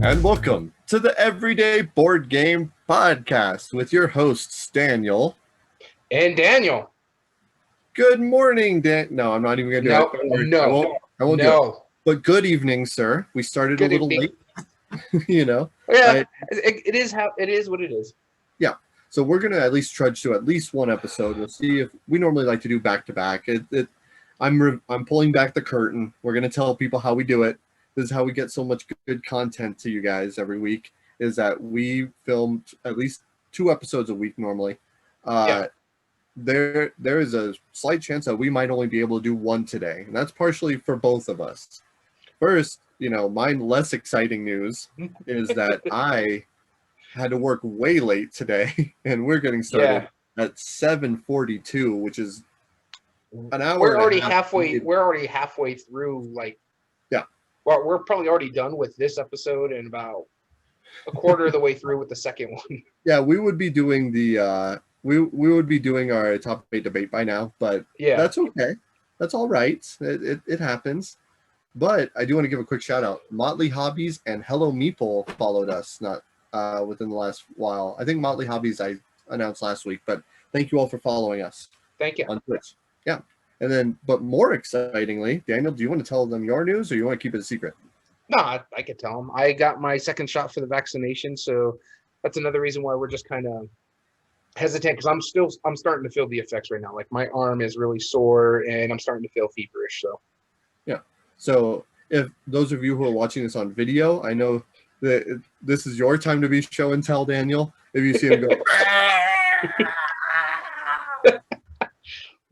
and welcome to the Everyday Board Game Podcast with your hosts, Daniel. And Daniel. Good morning, Dan. No, I'm not even going to do it. No, I won't do it. But good evening, sir. We started a little late, you know. Yeah, it is what it is. Yeah. So we're going to at least trudge to at least one episode. We'll see if we normally like to do back-to-back. I'm pulling back the curtain. We're going to tell people how we do it. This is how we get so much good content to you guys every week, is that we film at least 2 episodes a week normally. There is a slight chance that we might only be able to do one today, and that's partially for both of us. First, my less exciting news is that I had to work way late today, and we're getting started at 7:42, which is an hour. We're already halfway through. Well, we're probably already done with this episode and about a quarter of the way through with the second one. Yeah, we would be doing the we would be doing our top 8 debate by now, but that's okay. That's all right. It happens. But I do want to give a quick shout out. Motley Hobbies and Hello Meeple followed us not within the last while. I think Motley Hobbies I announced last week, but thank you all for following us. Thank you. On Twitch. Yeah. And then, but more excitingly, Daniel, do you want to tell them your news or you want to keep it a secret? No, I could tell them. I got my second shot for the vaccination, so that's another reason why we're just kind of hesitant, because I'm starting to feel the effects right now. Like my arm is really sore and I'm starting to feel feverish. So yeah. So if those of you who are watching this on video, I know that this is your time to be show and tell, Daniel. If you see him go.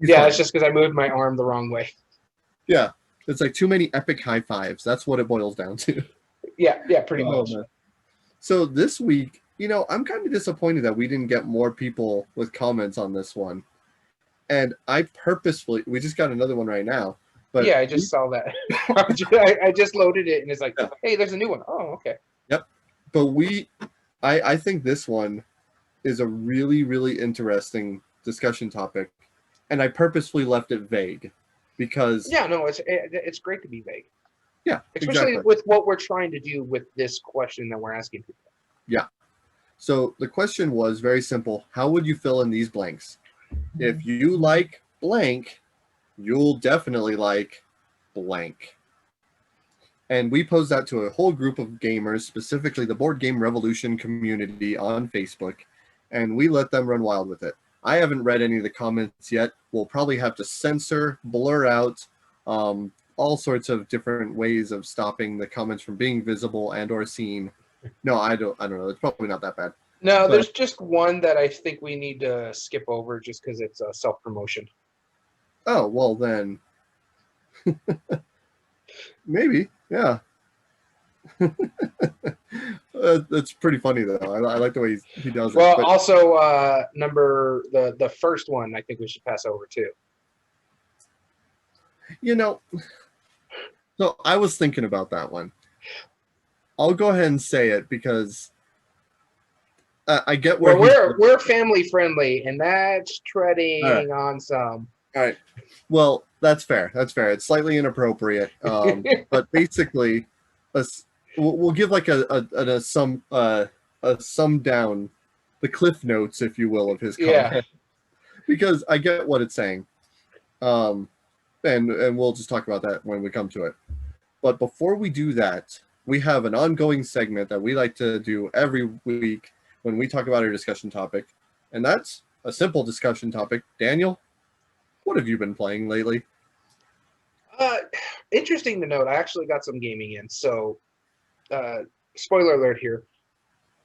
Yeah, it's just because I moved my arm the wrong way. Yeah, it's like too many epic high fives. That's what it boils down to. Yeah, pretty much. Man. So this week, I'm kind of disappointed that we didn't get more people with comments on this one. And I purposefully, we just got another one right now. But yeah, I just saw that. I just loaded it and it's like, hey, there's a new one. Oh, okay. Yep. But I think this one is a really, really interesting discussion topic. And I purposefully left it vague because... Yeah, no, it's great to be vague. Yeah, especially with what we're trying to do with this question that we're asking people. Yeah. So the question was very simple. How would you fill in these blanks? If you like blank, you'll definitely like blank. And we posed that to a whole group of gamers, specifically the Board Game Revolution community on Facebook, and we let them run wild with it. I haven't read any of the comments yet. We'll probably have to censor, blur out, all sorts of different ways of stopping the comments from being visible and or seen. No, I don't know. It's probably not that bad. No, there's just one that I think we need to skip over just because it's a self-promotion. Oh, well then. Maybe, yeah. That's pretty funny though. I like the way he does it. Well, also the first one I think we should pass over too. So I was thinking about that one. I'll go ahead and say it because I get where we're family friendly, and that's treading on some. All right. Well, that's fair. That's fair. It's slightly inappropriate, but basically, we'll give like a sum down, the cliff notes, if you will, of his comment. Yeah. Because I get what it's saying, and we'll just talk about that when we come to it. But before we do that, we have an ongoing segment that we like to do every week when we talk about our discussion topic, and that's a simple discussion topic. Daniel, what have you been playing lately? Interesting to note, I actually got some gaming in. So, spoiler alert here.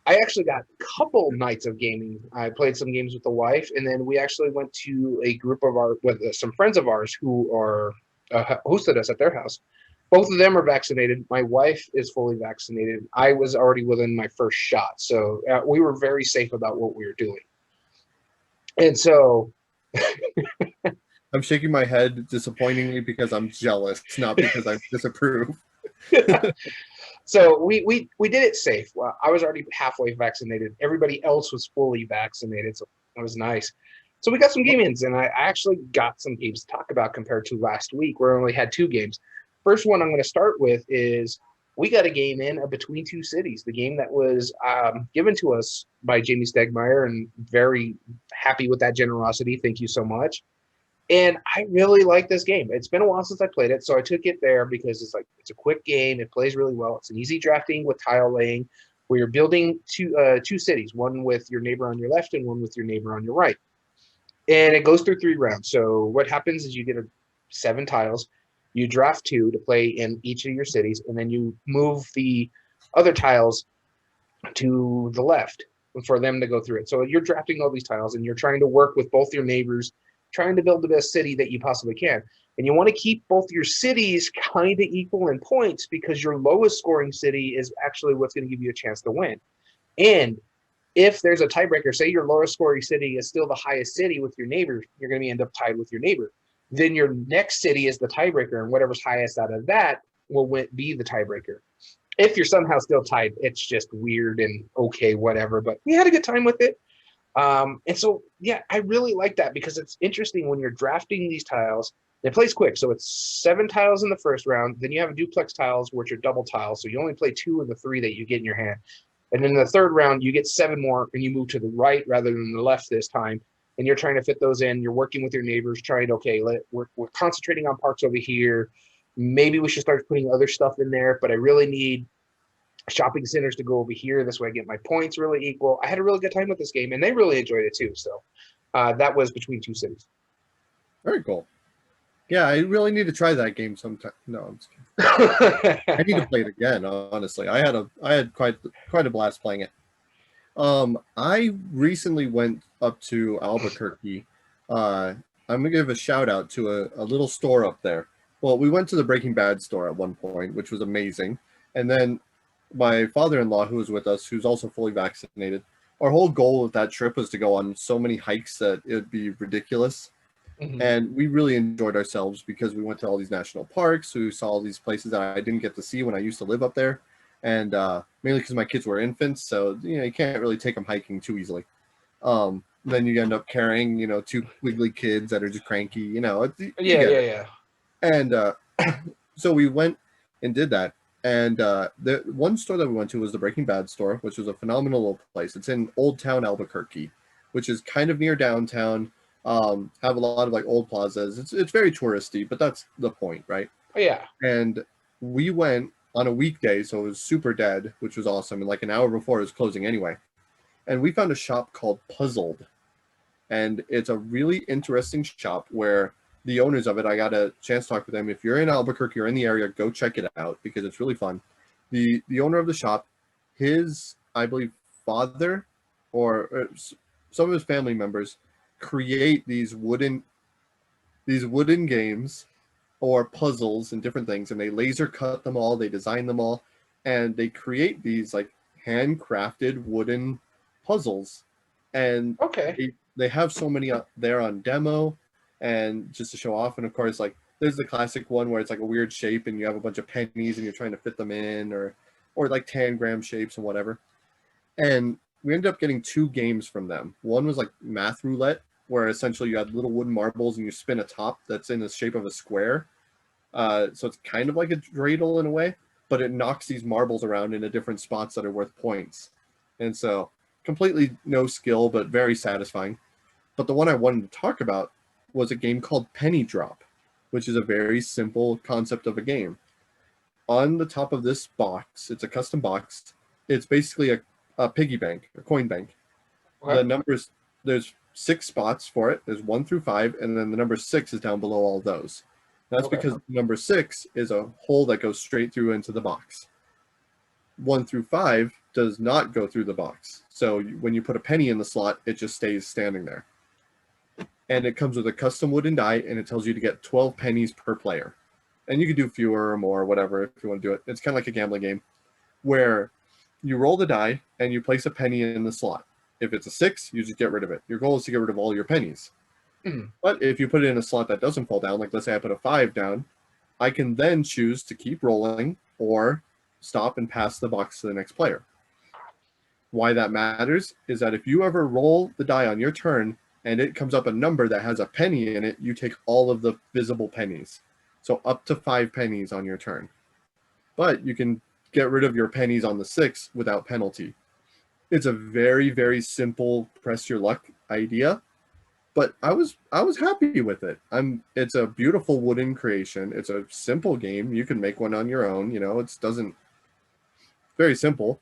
I actually got a couple nights of gaming. I played some games with the wife, and then we actually went to a group of some friends of ours who are hosted us at their house. Both of them are vaccinated. My wife is fully vaccinated. I was already within my first shot, so we were very safe about what we were doing. And so... I'm shaking my head disappointingly because I'm jealous, not because I disapprove. So we did it safe. Well, I was already halfway vaccinated. Everybody else was fully vaccinated, so that was nice. So we got some game-ins, and I actually got some games to talk about compared to last week, where I only had 2 games. First one I'm going to start with is we got a game in Between Two Cities, the game that was given to us by Jamie Stegmeyer, and very happy with that generosity. Thank you so much. And I really like this game. It's been a while since I played it, so I took it there because it's a quick game. It plays really well. It's an easy drafting with tile laying, where you're building two cities, one with your neighbor on your left and one with your neighbor on your right. And it goes through 3 rounds. So what happens is you get 7 tiles. You draft 2 to play in each of your cities, and then you move the other tiles to the left for them to go through it. So you're drafting all these tiles, and you're trying to work with both your neighbors, trying to build the best city that you possibly can. And you want to keep both your cities kind of equal in points, because your lowest scoring city is actually what's going to give you a chance to win. And if there's a tiebreaker, say your lowest scoring city is still the highest city with your neighbor, you're going to end up tied with your neighbor. Then your next city is the tiebreaker, and whatever's highest out of that will be the tiebreaker. If you're somehow still tied, it's just weird and okay, whatever. But we had a good time with it. And so, yeah, I really like that, because it's interesting when you're drafting these tiles. It plays quick, so it's 7 tiles in the first round. Then you have duplex tiles, which are double tiles, so you only play 2 of the 3 that you get in your hand. And then in the third round, you get 7 more, and you move to the right rather than the left this time. And you're trying to fit those in. You're working with your neighbors, trying to, okay, we're concentrating on parks over here. Maybe we should start putting other stuff in there, but I really need shopping centers to go over here. This way I get my points really equal. I had a really good time with this game, and they really enjoyed it too. So that was Between Two Cities. Very cool. Yeah, I really need to try that game sometime. No, I'm just kidding. I need to play it again, honestly. I had quite a blast playing it. I recently went up to Albuquerque. I'm gonna give a shout out to a little store up there. Well, we went to the Breaking Bad store at one point, which was amazing. And then my father-in-law, who was with us, who's also fully vaccinated, our whole goal with that trip was to go on so many hikes that it would be ridiculous. Mm-hmm. And we really enjoyed ourselves because we went to all these national parks. We saw all these places that I didn't get to see when I used to live up there. And mainly because my kids were infants, so you can't really take them hiking too easily. Then you end up carrying 2 wiggly kids that are just cranky. Yeah. And so we went and did that. And the one store that we went to was the Breaking Bad store, which was a phenomenal little place. It's in Old Town Albuquerque, which is kind of near downtown. Have a lot of like old plazas. It's very touristy, but that's the point, right? Oh, yeah. And we went on a weekday, so it was super dead, which was awesome. And like an hour before it was closing anyway. And we found a shop called Puzzled. And it's a really interesting shop where the owners of it, I got a chance to talk with them. If you're in Albuquerque or in the area, go check it out because it's really fun. The owner of the shop, his, I believe, father or some of his family members create these wooden games or puzzles and different things, and they laser cut them all, they design them all, and they create these like handcrafted wooden puzzles. And Okay. they have so many there on demo and just to show off. And of course, like there's the classic one where it's like a weird shape and you have a bunch of pennies and you're trying to fit them in, or like tangram shapes and whatever. And we ended up getting 2 games from them. One was like math roulette, where essentially you had little wooden marbles and you spin a top that's in the shape of a square. So it's kind of like a dreidel in a way, but it knocks these marbles around into different spots that are worth points. And so completely no skill, but very satisfying. But the one I wanted to talk about was a game called Penny Drop, which is a very simple concept of a game. On the top of this box, it's a custom box. It's basically a piggy bank, a coin bank. Okay. The numbers, there's 6 spots for it. There's 1 through 5, and then the number 6 is down below all of those. That's Okay. because number 6 is a hole that goes straight through into the box. 1 through 5 does not go through the box. So when you put a penny in the slot, it just stays standing there. And it comes with a custom wooden die, and it tells you to get 12 pennies per player. And you can do fewer or more, whatever, if you want to do it. It's kind of like a gambling game where you roll the die and you place a penny in the slot. If it's a 6, you just get rid of it. Your goal is to get rid of all your pennies. Mm. But if you put it in a slot that doesn't fall down, like let's say I put a 5 down, I can then choose to keep rolling or stop and pass the box to the next player. Why that matters is that if you ever roll the die on your turn and it comes up a number that has a penny in it, you take all of the visible pennies. So up to 5 pennies on your turn. But you can get rid of your pennies on the 6 without penalty. It's a very, very simple press your luck idea, but I was happy with it. It's a beautiful wooden creation. It's a simple game. You can make one on your own. It doesn't very simple,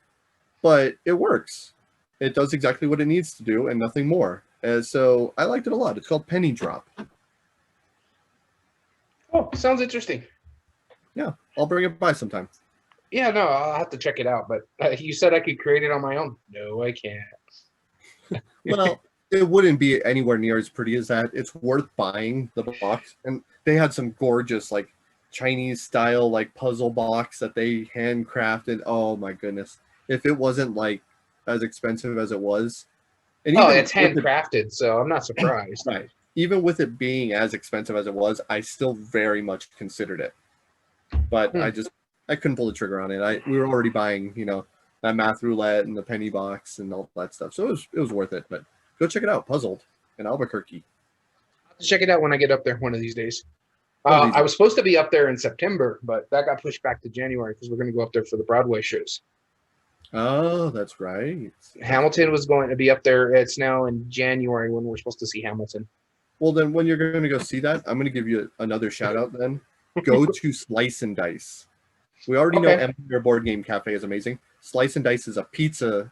but it works. It does exactly what it needs to do and nothing more. And so I liked it a lot. It's called Penny Drop. Oh, sounds interesting. Yeah, I'll bring it by sometime. Yeah, no, I'll have to check it out. But you said I could create it on my own. No, I can't. Well, it wouldn't be anywhere near as pretty as that. It's worth buying the box, and they had some gorgeous like Chinese style like puzzle box that they handcrafted. Oh my goodness! If it wasn't like as expensive as it was, and Oh, even it's handcrafted, so I'm not surprised. right, even with it being as expensive as it was, I still very much considered it. But I couldn't pull the trigger on it. We were already buying, that math roulette and the penny box and all that stuff. So it was worth it. But go check it out, Puzzled in Albuquerque. I'll check it out when I get up there one of these days. I was supposed to be up there in September, but that got pushed back to January because we're going to go up there for the Broadway shows. Oh, that's right. Hamilton was going to be up there. It's now in January when we're supposed to see Hamilton. Well, then when you're going to go see that, I'm going to give you another shout out then. Go to Slice and Dice. We already know Empire Board Game Cafe is amazing. Slice and Dice is a pizza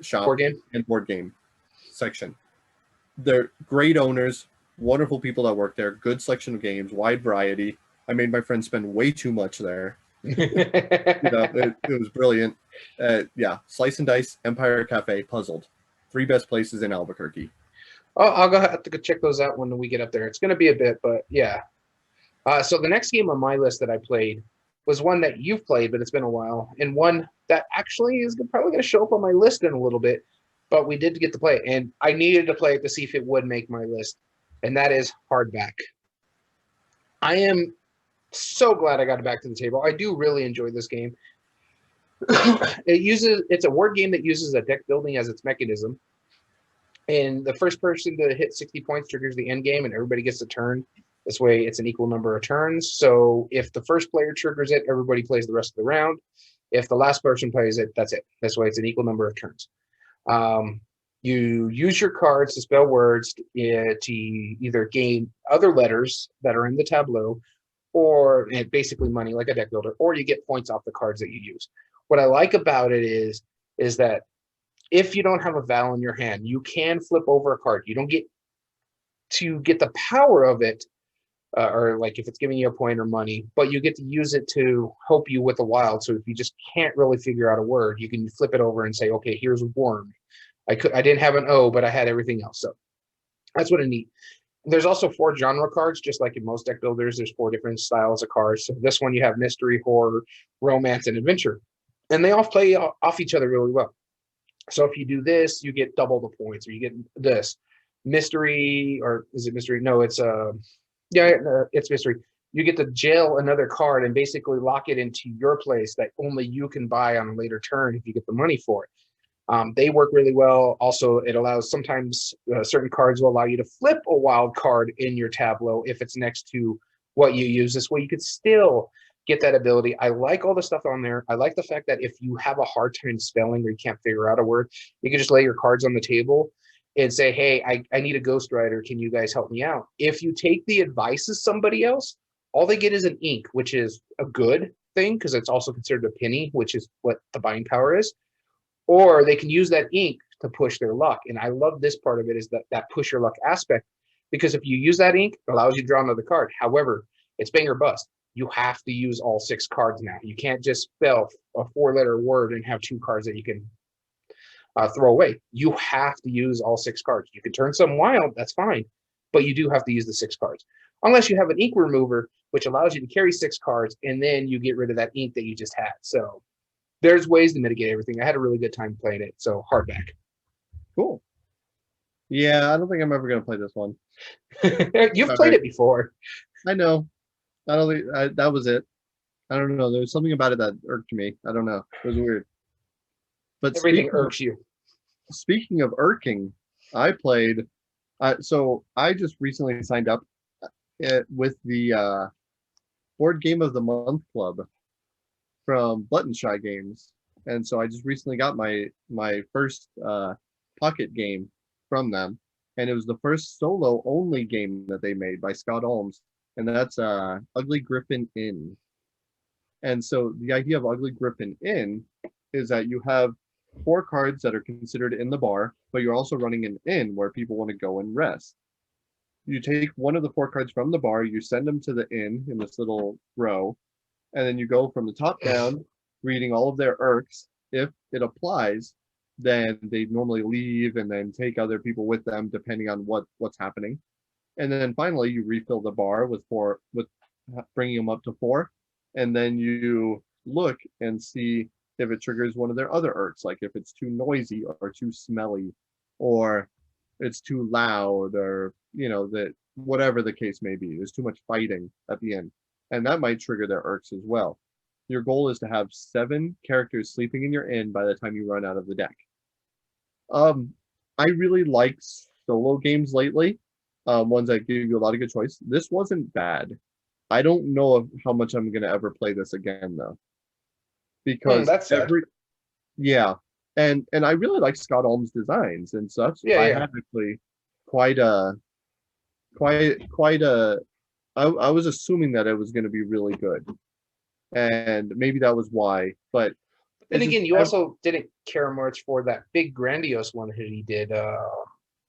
shop and board game section. They're great owners, wonderful people that work there, good selection of games, wide variety. I made my friends spend way too much there. It was brilliant. Yeah, Slice and Dice, Empire Cafe, Puzzled. 3 best places in Albuquerque. Oh, I'll have to go check those out when we get up there. It's going to be a bit, but yeah. So the next game on my list that I played was one that you've played, but it's been a while, and one that actually is probably going to show up on my list in a little bit, but we did get to play it, and I needed to play it to see if it would make my list, and that is Hardback. I am so glad I got it back to the table. I do really enjoy this game. It's a word game that uses a deck building as its mechanism, and the first person to hit 60 points triggers the end game, and everybody gets a turn. This way, it's an equal number of turns. So if the first player triggers it, everybody plays the rest of the round. If the last person plays it, that's it. This way, it's an equal number of turns. You use your cards to spell words to either gain other letters that are in the tableau, or basically money, like a deck builder, or you get points off the cards that you use. What I like about it is that if you don't have a vowel in your hand, you can flip over a card. You don't get to get the power of it, or like if it's giving you a point or money, but you get to use it to help you with a wild. So if you just can't really figure out a word, you can flip it over and say, okay, here's worm. I didn't have an O, but I had everything else. So that's what I need. There's also 4 genre cards, just like in most deck builders. There's 4 different styles of cards. So this one you have mystery, horror, romance, and adventure, and they all play off each other really well. So if you do this, you get double the points, or you get this mystery, or is it mystery? No, it's it's mystery. You get to jail another card and basically lock it into your place that only you can buy on a later turn if you get the money for it. They work really well. Also, it allows sometimes certain cards will allow you to flip a wild card in your tableau if it's next to what you use. This way you could still get that ability. I like all the stuff on there. I like the fact that if you have a hard time spelling or you can't figure out a word, you can just lay your cards on the table and say, hey, I need a ghostwriter. Can you guys help me out? If you take the advice of somebody else, all they get is an ink, which is a good thing because it's also considered a penny, which is what the buying power is. Or they can use that ink to push their luck. And I love this part of it is that push your luck aspect, because if you use that ink, it allows you to draw another card. However, it's bang or bust. You have to use all 6 cards now. You can't just spell a 4-letter word and have 2 cards that you can throw away. You have to use all 6 cards. You can turn some wild, that's fine, but you do have to use the 6 cards. Unless you have an ink remover, which allows you to carry 6 cards, and then you get rid of that ink that you just had. So there's ways to mitigate everything. I had a really good time playing it. So Hardback. Cool. Yeah, I don't think I'm ever going to play this one. You've played it before. I know. I don't think that was it. I don't know. There was something about it that irked me. I don't know. It was weird. But everything irks you. Speaking of irking, I played. So I just recently signed up with the Board Game of the Month Club. from Button Shy Games, and so I just recently got my first pocket game from them, and it was the first solo only game that they made by Scott Alms, and that's Ugly Griffin Inn. And so the idea of Ugly Griffin Inn is that you have four cards that are considered in the bar, but you're also running an inn where people want to go and rest. You take one of the four cards from the bar, you send them to the inn in this little row, and then you go from the top down, reading all of their irks. If it applies, then they normally leave and then take other people with them, depending on what's happening. And then finally, you refill the bar with four, with bringing them up to four, and then you look and see if it triggers one of their other irks, like if it's too noisy or too smelly, or it's too loud, or that whatever the case may be, there's too much fighting at the end, and that might trigger their irks as well. Your goal is to have 7 characters sleeping in your inn by the time you run out of the deck. I really like solo games lately, ones that give you a lot of good choice. This wasn't bad. I don't know how much I'm gonna ever play this again though, because That's sad. yeah, and I really like Scott Alm's designs and such. Yeah, I yeah. had actually quite a quite a I was assuming that it was going to be really good, and maybe that was why. But But then it's just again, you also didn't care much for that big grandiose one that he did,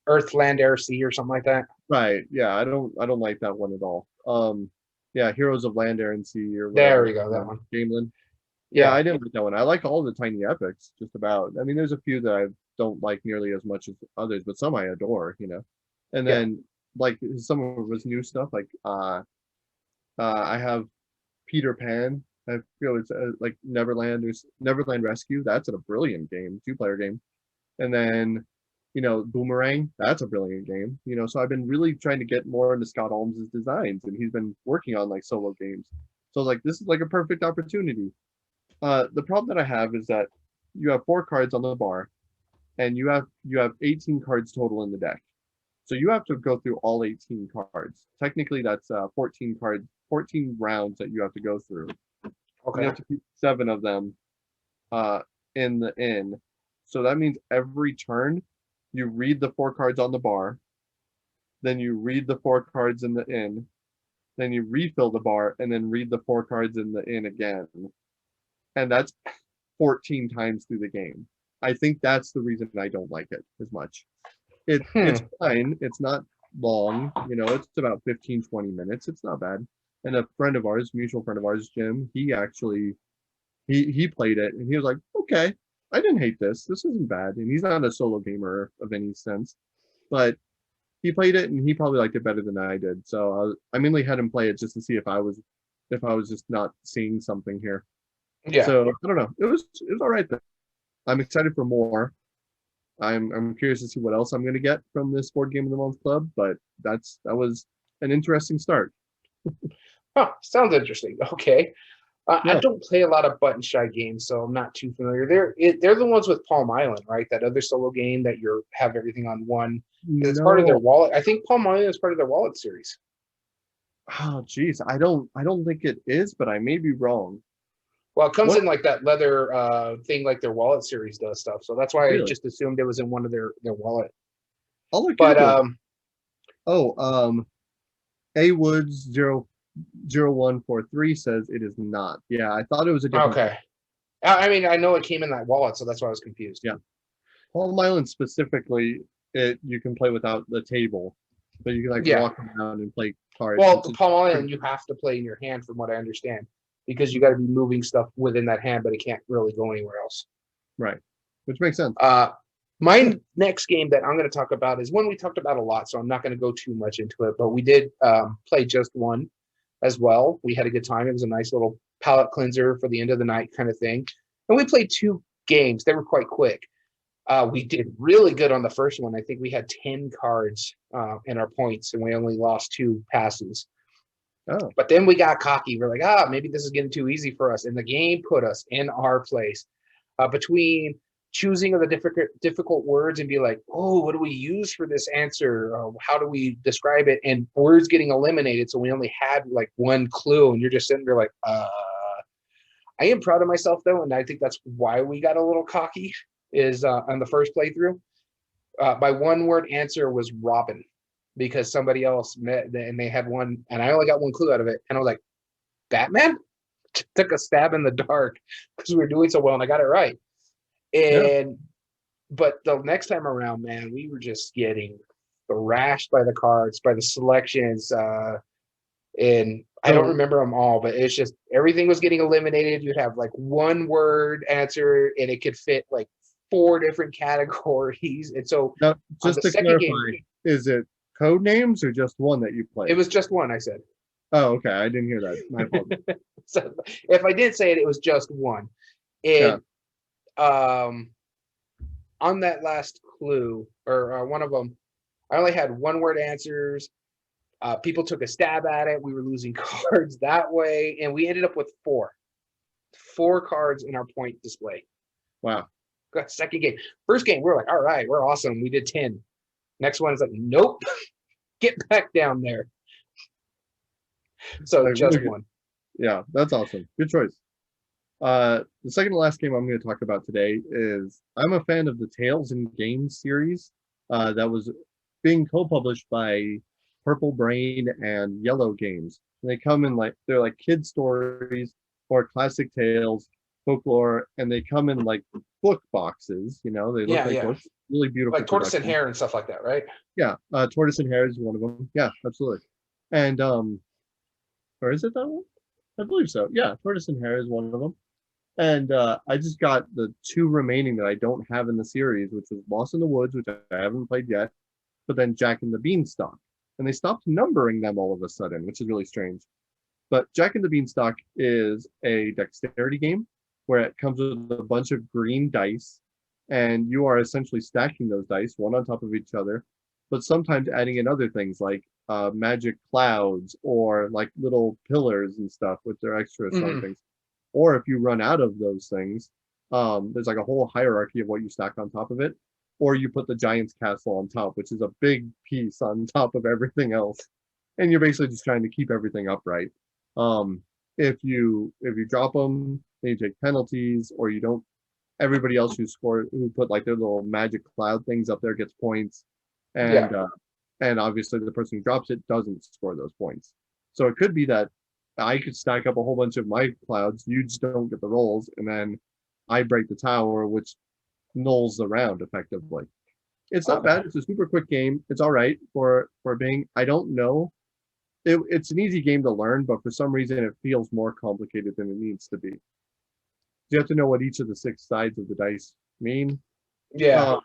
Earth, Land, Air, Sea, or something like that. right. Yeah, I don't like that one at all. Yeah, Heroes of Land, Air, and Sea or There whatever. we go, that one. Gamelin. Yeah, Yeah, I didn't like that one. I like all the tiny epics, just about. I mean, there's a few that I don't like nearly as much as others, but some I adore. And yeah. then like some of his new stuff, like I have Peter Pan. I feel it's like Neverland or Neverland Rescue. That's a brilliant game, 2-player game. And then Boomerang. That's a brilliant game. So I've been really trying to get more into Scott Holmes's designs, and he's been working on like solo games. So like this is like a perfect opportunity. The problem that I have is that you have 4 cards on the bar, and you have 18 cards total in the deck. So you have to go through all 18 cards. Technically, that's 14 cards, 14 rounds that you have to go through. You Okay. have to keep 7 of them uh, in the inn. So that means every turn, you read the 4 cards on the bar, then you read the 4 cards in the inn, then you refill the bar, and then read the 4 cards in the inn again. And that's 14 times through the game. I think that's the reason I don't like it as much. It's Hmm. fine. It's not long. It's about 15, 20 minutes. It's not bad. And a friend of ours, mutual friend of ours, Jim, he actually he played it and he was like, okay, I didn't hate this. This isn't bad. And he's not a solo gamer of any sense, but he played it and he probably liked it better than I did. So I mainly had him play it just to see if I was just not seeing something here. Yeah. So I don't know. It was all right though. I'm excited for more. I'm curious to see what else I'm going to get from this board game of the month club, but that was an interesting start. Huh, sounds interesting. Okay. I Yeah. don't play a lot of button shy games, so I'm not too familiar. They're the ones with Palm Island, right? That other solo game that you have everything on one. It's part of their No. wallet. I think Palm Island is part of their wallet series. Oh, geez. I don't think it is, but I may be wrong. Well, it comes What in like that leather thing, like their wallet series does stuff. So that's why I really? just assumed it was in one of their wallet. I'll look But into it. Oh, A Woods 00143 says it is not. Yeah, I thought it was a different game. okay. I mean, I know it came in that wallet, so that's why I was confused. Yeah. Palm Island specifically, you can play without the table, but you can like Yeah. walk around and play cards, Well, which is Palm pretty Island, you have to play in your hand, from what I understand, because you got to be moving stuff within that hand, but it can't really go anywhere else. right, which makes sense. My next game that I'm going to talk about is one we talked about a lot, so I'm not going to go too much into it. But we did play just one as well. We had a good time. It was a nice little palate cleanser for the end of the night kind of thing. And we played 2 games. They were quite quick. We did really good on the first one. I think we had 10 cards in our points, and we only lost 2 passes. Oh, But then we got cocky. We're like, maybe this is getting too easy for us. And the game put us in our place between choosing of the difficult words and be like, oh, what do we use for this answer? How do we describe it? And words getting eliminated. So we only had like one clue. And you're just sitting there like, I am proud of myself though, and I think that's why we got a little cocky. Is on the first playthrough, my one word answer was Robin, because somebody else met and they had one, and I only got one clue out of it, and I was like, Batman. Took a stab in the dark because we were doing so well, and I got it right. Yeah. And but the next time around, man, we were just getting thrashed by the cards, by the selections, and I don't So remember them all, but it's just everything was getting eliminated. You'd have like one word answer, and it could fit like 4 different categories. And so now, on just the to second clarify, game, is it code names or just one that you it played? was just one. I said. Oh, okay. I didn't hear that. My apologies. So if I did say it, it was just one. Yeah. And on that last clue, or one of them, I only had one word answers. People took a stab at it. We were losing cards that way, and we ended up with 4 cards in our point display. Wow. Second game. First game, we're like, all right, we're awesome. We did 10. Next one is like, nope, get back down there. So Like, just really one. Yeah, that's awesome. Good choice. The second to last game I'm going to talk about today is I'm a fan of the Tales and Games series that was being co-published by Purple Brain and Yellow Games. And they come in like they're like kid stories or classic tales, folklore, and they come in like book boxes. You know, they look like books. Really beautiful. Like Tortoise and production. Hare and stuff like that, right? Yeah, Tortoise and Hare is one of them. Yeah, absolutely. And or is it that one? I believe so. Yeah, Tortoise and Hare is one of them. And I just got the 2 remaining that I don't have in the series, which was Lost in the Woods, which I haven't played yet, but then Jack and the Beanstalk. And they stopped numbering them all of a sudden, which is really strange. But Jack and the Beanstalk is a dexterity game where it comes with a bunch of green dice, and you are essentially stacking those dice one on top of each other, but sometimes adding in other things like magic clouds or like little pillars and stuff, which are extra strong things. Or if you run out of those things, there's like a whole hierarchy of what you stack on top of it. Or you put the giant's castle on top, which is a big piece on top of everything else. And you're basically just trying to keep everything upright. If you drop them, then you take penalties, or you don't. Everybody else who put like their little magic cloud things up there gets points, and obviously the person who drops it doesn't score those points. So it could be that I could stack up a whole bunch of my clouds, you just don't get the rolls, and then I break the tower, which nulls the round effectively. It's not bad. It's a super quick game. It's all right for being. I don't know. It's an easy game to learn, but for some reason it feels more complicated than it needs to be. You have to know what each of the 6 sides of the dice mean. Yeah.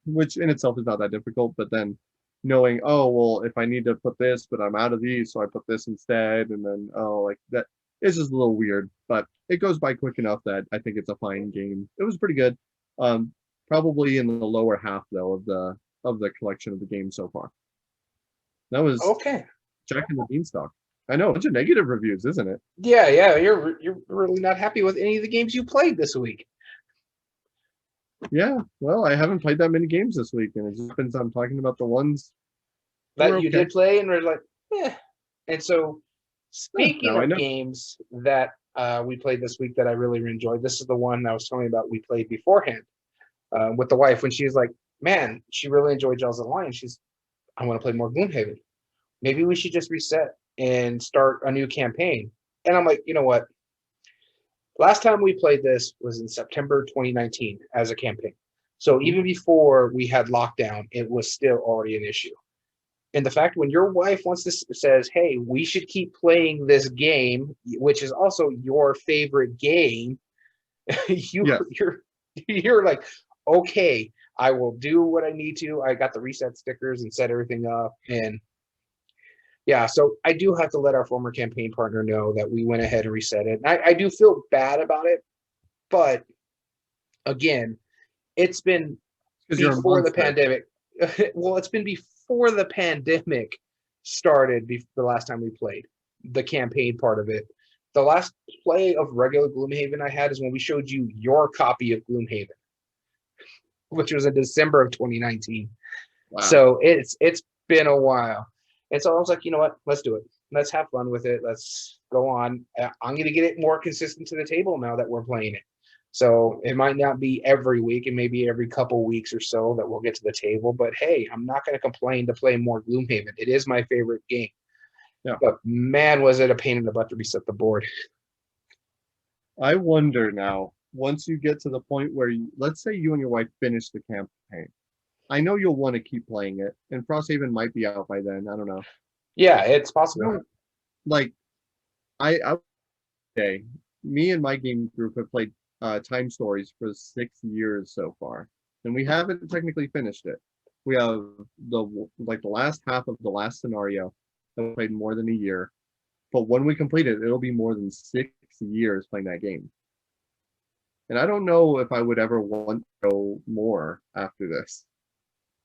Which in itself is not that difficult, but then knowing, oh well, if I need to put this, but I'm out of these, so I put this instead, and then like that, it's just a little weird, but it goes by quick enough that I think it's a fine game. It was pretty good. Probably in the lower half though of the collection of the games so far. That was okay. Jack and the Beanstalk. I know, a bunch of negative reviews, isn't it? Yeah, you're really not happy with any of the games you played this week. Yeah, well, I haven't played that many games this week, and it just happens I'm talking about the ones that you did play, and we're like, eh. And so, speaking of games that we played this week that I really enjoyed, this is the one I was telling you about we played beforehand with the wife when she was like, man, she really enjoyed Jaws of the Lion. I want to play more Gloomhaven. Maybe we should just reset and start a new campaign. And I'm like, you know what? Last time we played this was in September 2019 as a campaign. So even before we had lockdown, it was still already an issue. And the fact when your wife says, hey, we should keep playing this game, which is also your favorite game, you're like, okay, I will do what I need to. I got the reset stickers and set everything up. And yeah, so I do have to let our former campaign partner know that we went ahead and reset it. And I do feel bad about it, but again, it's been before the pandemic. Well, it's been before the pandemic started. The last time we played the campaign part of it, the last play of regular Gloomhaven I had is when we showed you your copy of Gloomhaven, which was in December of 2019. Wow. So it's been a while. And so I was like, you know what? Let's do it. Let's have fun with it. Let's go on. I'm going to get it more consistent to the table now that we're playing it. So it might not be every week, and maybe every couple weeks or so that we'll get to the table. But hey, I'm not going to complain to play more Gloomhaven. It is my favorite game. Yeah. But man, was it a pain in the butt to reset the board. I wonder now, once you get to the point where let's say you and your wife finish the campaign. I know you'll want to keep playing it, and Frosthaven might be out by then. I don't know. Yeah, it's possible. Like, I say, me and my game group have played Time Stories for 6 years so far, and we haven't technically finished it. We have the last half of the last scenario that we played more than a year, but when we complete it, it'll be more than 6 years playing that game. And I don't know if I would ever want to go more after this.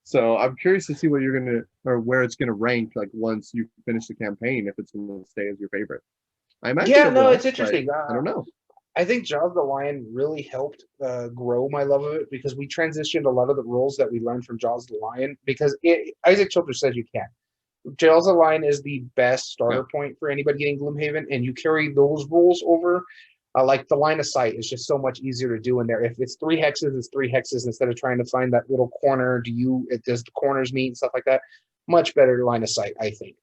So I'm curious to see what you're gonna, or where it's gonna rank, like once you finish the campaign, if it's gonna stay as your favorite. I imagine Yeah, it no, will, it's interesting. I don't know. I think Jaws the Lion really helped grow my love of it because we transitioned a lot of the rules that we learned from Jaws the Lion because Isaac Childress says you can. Jaws the Lion is the best starter point for anybody getting Gloomhaven, and you carry those rules over. Like the line of sight is just so much easier to do in there. If it's 3 hexes, it's 3 hexes instead of trying to find that little corner. Does the corners meet and stuff like that? Much better line of sight, I think.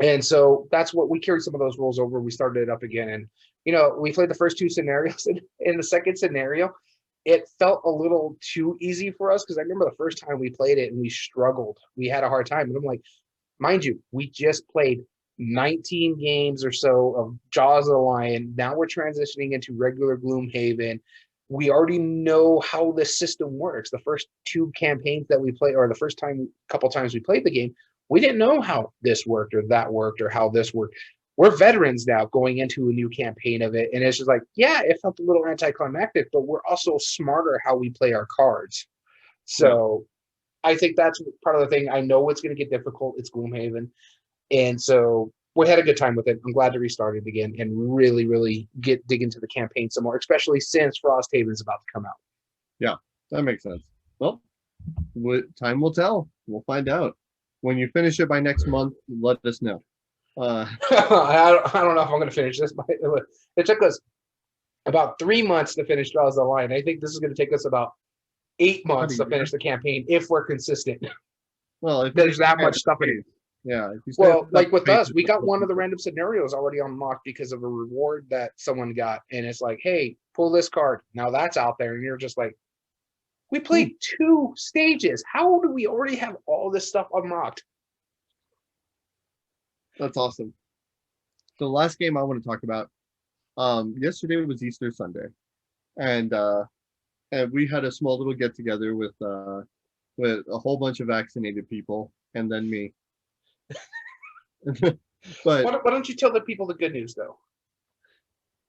And so that's what we carried some of those rules over. We started it up again, and we played the first 2 scenarios. In the second scenario, it felt a little too easy for us because I remember the first time we played it and we struggled. We had a hard time, and I'm like, mind you, we just played 19 games or so of Jaws of the Lion. Now we're transitioning into regular Gloomhaven. We already know how this system works. The first 2 campaigns that we played, or the first couple times we played the game, we didn't know how this worked or that worked or how this worked. We're veterans now going into a new campaign of it. And it's just like, yeah, it felt a little anticlimactic, but we're also smarter how we play our cards. So I think that's part of the thing. I know it's going to get difficult. It's Gloomhaven. And so we had a good time with it. I'm glad to restart it again and really, really dig into the campaign some more, especially since Frosthaven is about to come out. Yeah, that makes sense. Well, time will tell. We'll find out. When you finish it by next month, let us know. I don't know if I'm going to finish this. It took us about 3 months to finish Jaws of the Lion. I think this is going to take us about 8 months to finish the campaign if we're consistent. Well, if there's that much stuff in it. Yeah. Well, like with us, we got one of the random scenarios already unlocked because of a reward that someone got. And it's like, hey, pull this card. Now that's out there. And you're just like, we played 2 stages. How do we already have all this stuff unlocked? That's awesome. So the last game I want to talk about, yesterday was Easter Sunday. And we had a small little get together with a whole bunch of vaccinated people and then me. But why don't you tell the people the good news though?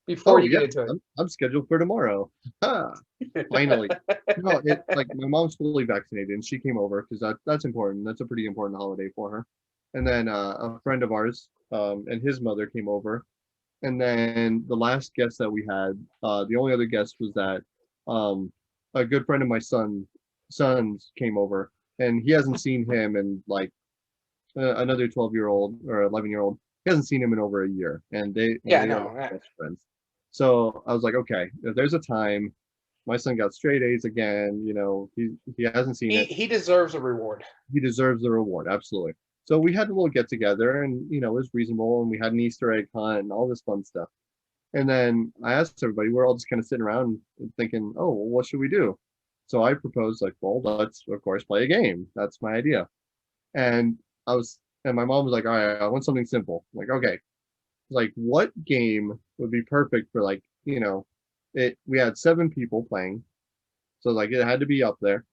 Before you get into it. I'm scheduled for tomorrow. Finally. No, like my mom's fully vaccinated and she came over because that's important. That's a pretty important holiday for her. And then a friend of ours and his mother came over. And then the last guest that we had, the only other guest was that a good friend of my son's came over, and he hasn't seen him in like another 12-year-old or 11-year-old. He hasn't seen him in over a year, and they are best friends. So I was like, okay, if there's a time, my son got straight A's again. He hasn't seen it. He deserves a reward. He deserves the reward, absolutely. So we had a little get together, and it was reasonable, and we had an Easter egg hunt and all this fun stuff. And then I asked everybody, we're all just kind of sitting around thinking, oh, well, what should we do? So I proposed, like, well, let's of course play a game. That's my idea. And my mom was like, all right, I want something simple. I'm like, okay, like what game would be perfect for we had 7 people playing, so like it had to be up there.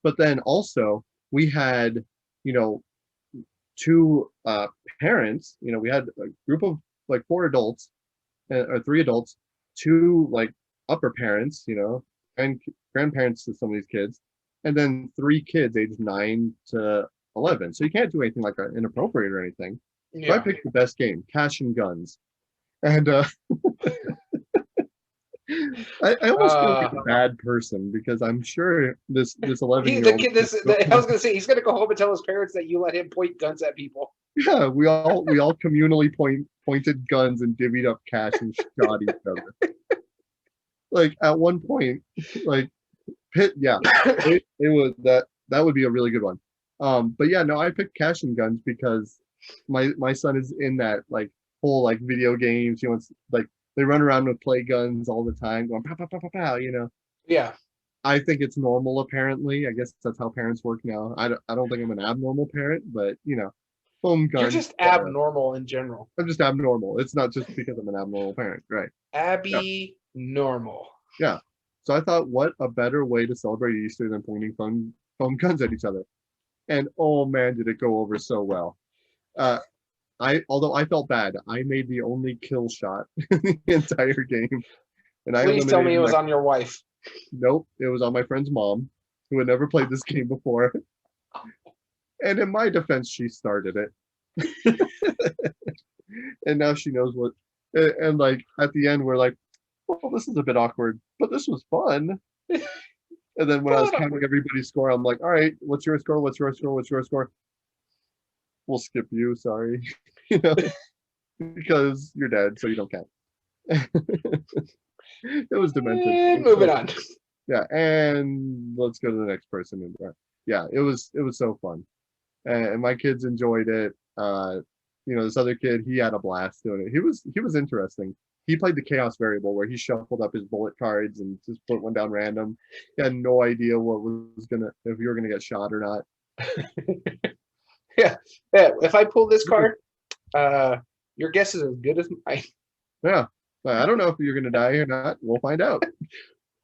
But then also we had 2 parents. We had a group of like 4 adults or 3 adults, 2 like upper parents, and grandparents to some of these kids, and then 3 kids aged 9 to 11. So you can't do anything like inappropriate or anything. Yeah. So I picked the best game, Cash and Guns, and I almost feel like a bad person because I'm sure this 11-year-old. I was going to say he's going to go home and tell his parents that you let him point guns at people. Yeah, we all communally pointed guns and divvied up cash and shot each other. Like at one point, like Pit, yeah, it was that would be a really good one. But yeah, no, I picked cash and guns because my son is in that like whole like video games. He wants like they run around with play guns all the time, going pow pow pow pow pow. Yeah, I think it's normal. Apparently, I guess that's how parents work now. I don't think I'm an abnormal parent, but home you're guns. just abnormal in general. I'm just abnormal. It's not just because I'm an abnormal parent, right? Yeah, Abby normal. yeah. So I thought, what a better way to celebrate Easter than pointing foam guns at each other. And oh man, did it go over so well. Uh, although I felt bad, I made the only kill shot in the entire game, and I Please tell me eliminated it was my. on your wife. Nope, it was on my friend's mom, who had never played this game before. And in my defense, she started it, and now she knows what. And like at the end, we're like, well, this is a bit awkward, but this was fun. And then when I was counting everybody's score, I'm like, all right, what's your score? What's your score? What's your score? We'll skip you, sorry. you know, because you're dead, so you don't count. It was demented. And moving on. Yeah, and let's go to the next person. Yeah, it was so fun, and my kids enjoyed it. This other kid, he had a blast doing it. He was interesting. He played the chaos variable where he shuffled up his bullet cards and just put one down random. He had no idea if you were gonna get shot or not. Yeah. If I pull this card, your guess is as good as mine. Yeah, I don't know if you're gonna die or not. We'll find out.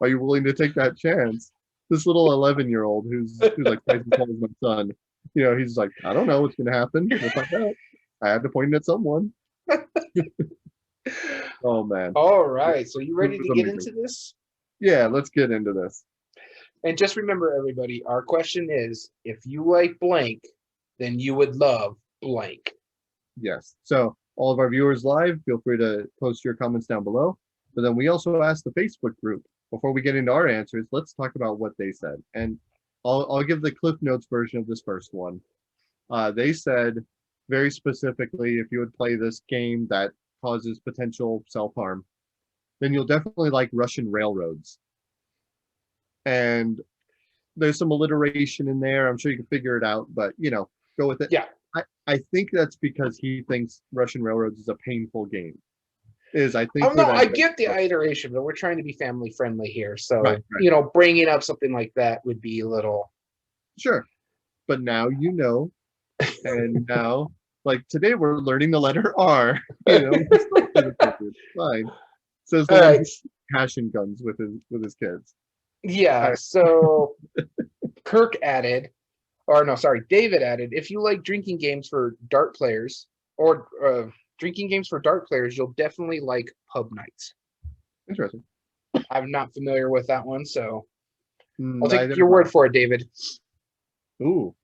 Are you willing to take that chance? This little 11-year-old who's like twice as tall as my son, he's like, I don't know what's gonna happen. We'll find out. I have to point at someone. Oh man. All right. So you It ready was to get amazing. into this? Yeah, let's get into this. And just remember, everybody, our question is, if you like blank, then you would love blank. Yes. So all of our viewers live, feel free to post your comments down below. But then we also asked the Facebook group. Before we get into our answers, let's talk about what they said. And I'll give the Cliff Notes version of this first one. They said very specifically, if you would play this game that causes potential self-harm, then you'll definitely like Russian railroads. And there's some alliteration in there. I'm sure you can figure it out, but go with it. Yeah. I think that's because he thinks Russian railroads is a painful game. I think Oh no, I get the iteration, but we're trying to be family friendly here. So right. Bringing up something like that would be a little. Sure, but now and now, like today, we're learning the letter R. Fine. Says the one who's passion guns with his kids. Yeah. Right. So Kirk added, or no, sorry, David added, if you like drinking games for dart players or you'll definitely like pub nights. Interesting. I'm not familiar with that one, so I'll take your word for it, David. Ooh.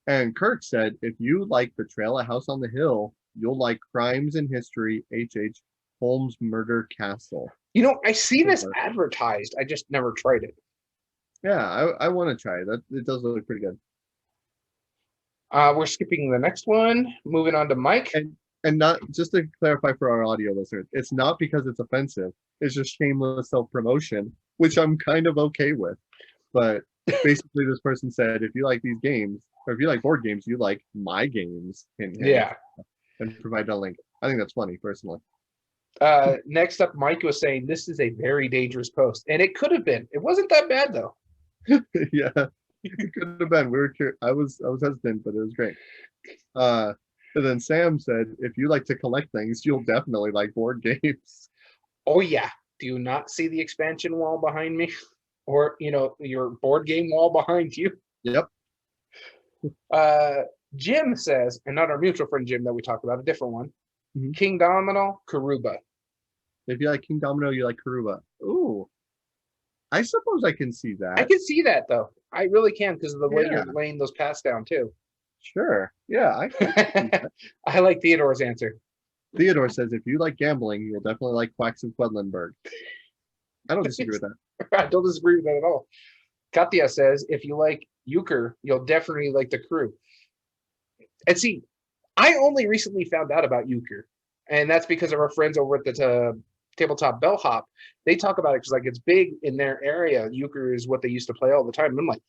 And Kirk said, if you like Betrayal at House on the Hill, you'll like Crimes in History, H.H. Holmes Murder Castle. I see this advertised. I just never tried it. Yeah, I want to try it. It does look pretty good. We're skipping the next one. Moving on to Mike. And not just to clarify for our audio listeners, it's not because it's offensive. It's just shameless self-promotion, which I'm kind of okay with. But basically, this person said, if you like these games, or if you like board games, you like my games. Yeah. And provide a link. I think that's funny, personally. Next up, Mike was saying this is a very dangerous post, and it could have been. It wasn't that bad though. Yeah, it could have been. I was hesitant, but it was great. And then Sam said, if you like to collect things, you'll definitely like board games. Oh yeah. Do you not see the expansion wall behind me? Or your board game wall behind you? Yep. Jim says, and not our mutual friend Jim that we talked about, a different one. Mm-hmm. King Domino, Karuba. If you like King Domino, you like Karuba. Ooh. I suppose I can see that. I can see that though. I really can because of the way you're laying those paths down too. Sure. Yeah, I can see that. I like Theodore's answer. Theodore says, if you like gambling, you'll definitely like Quacks of Quedlinburg. I don't disagree with that. I don't disagree with that at all. Katya says, if you like euchre, you'll definitely like the Crew. And see, I only recently found out about euchre, and that's because of our friends over at the tabletop bellhop. They talk about it because like it's big in their area. Euchre is what they used to play all the time. And I'm like,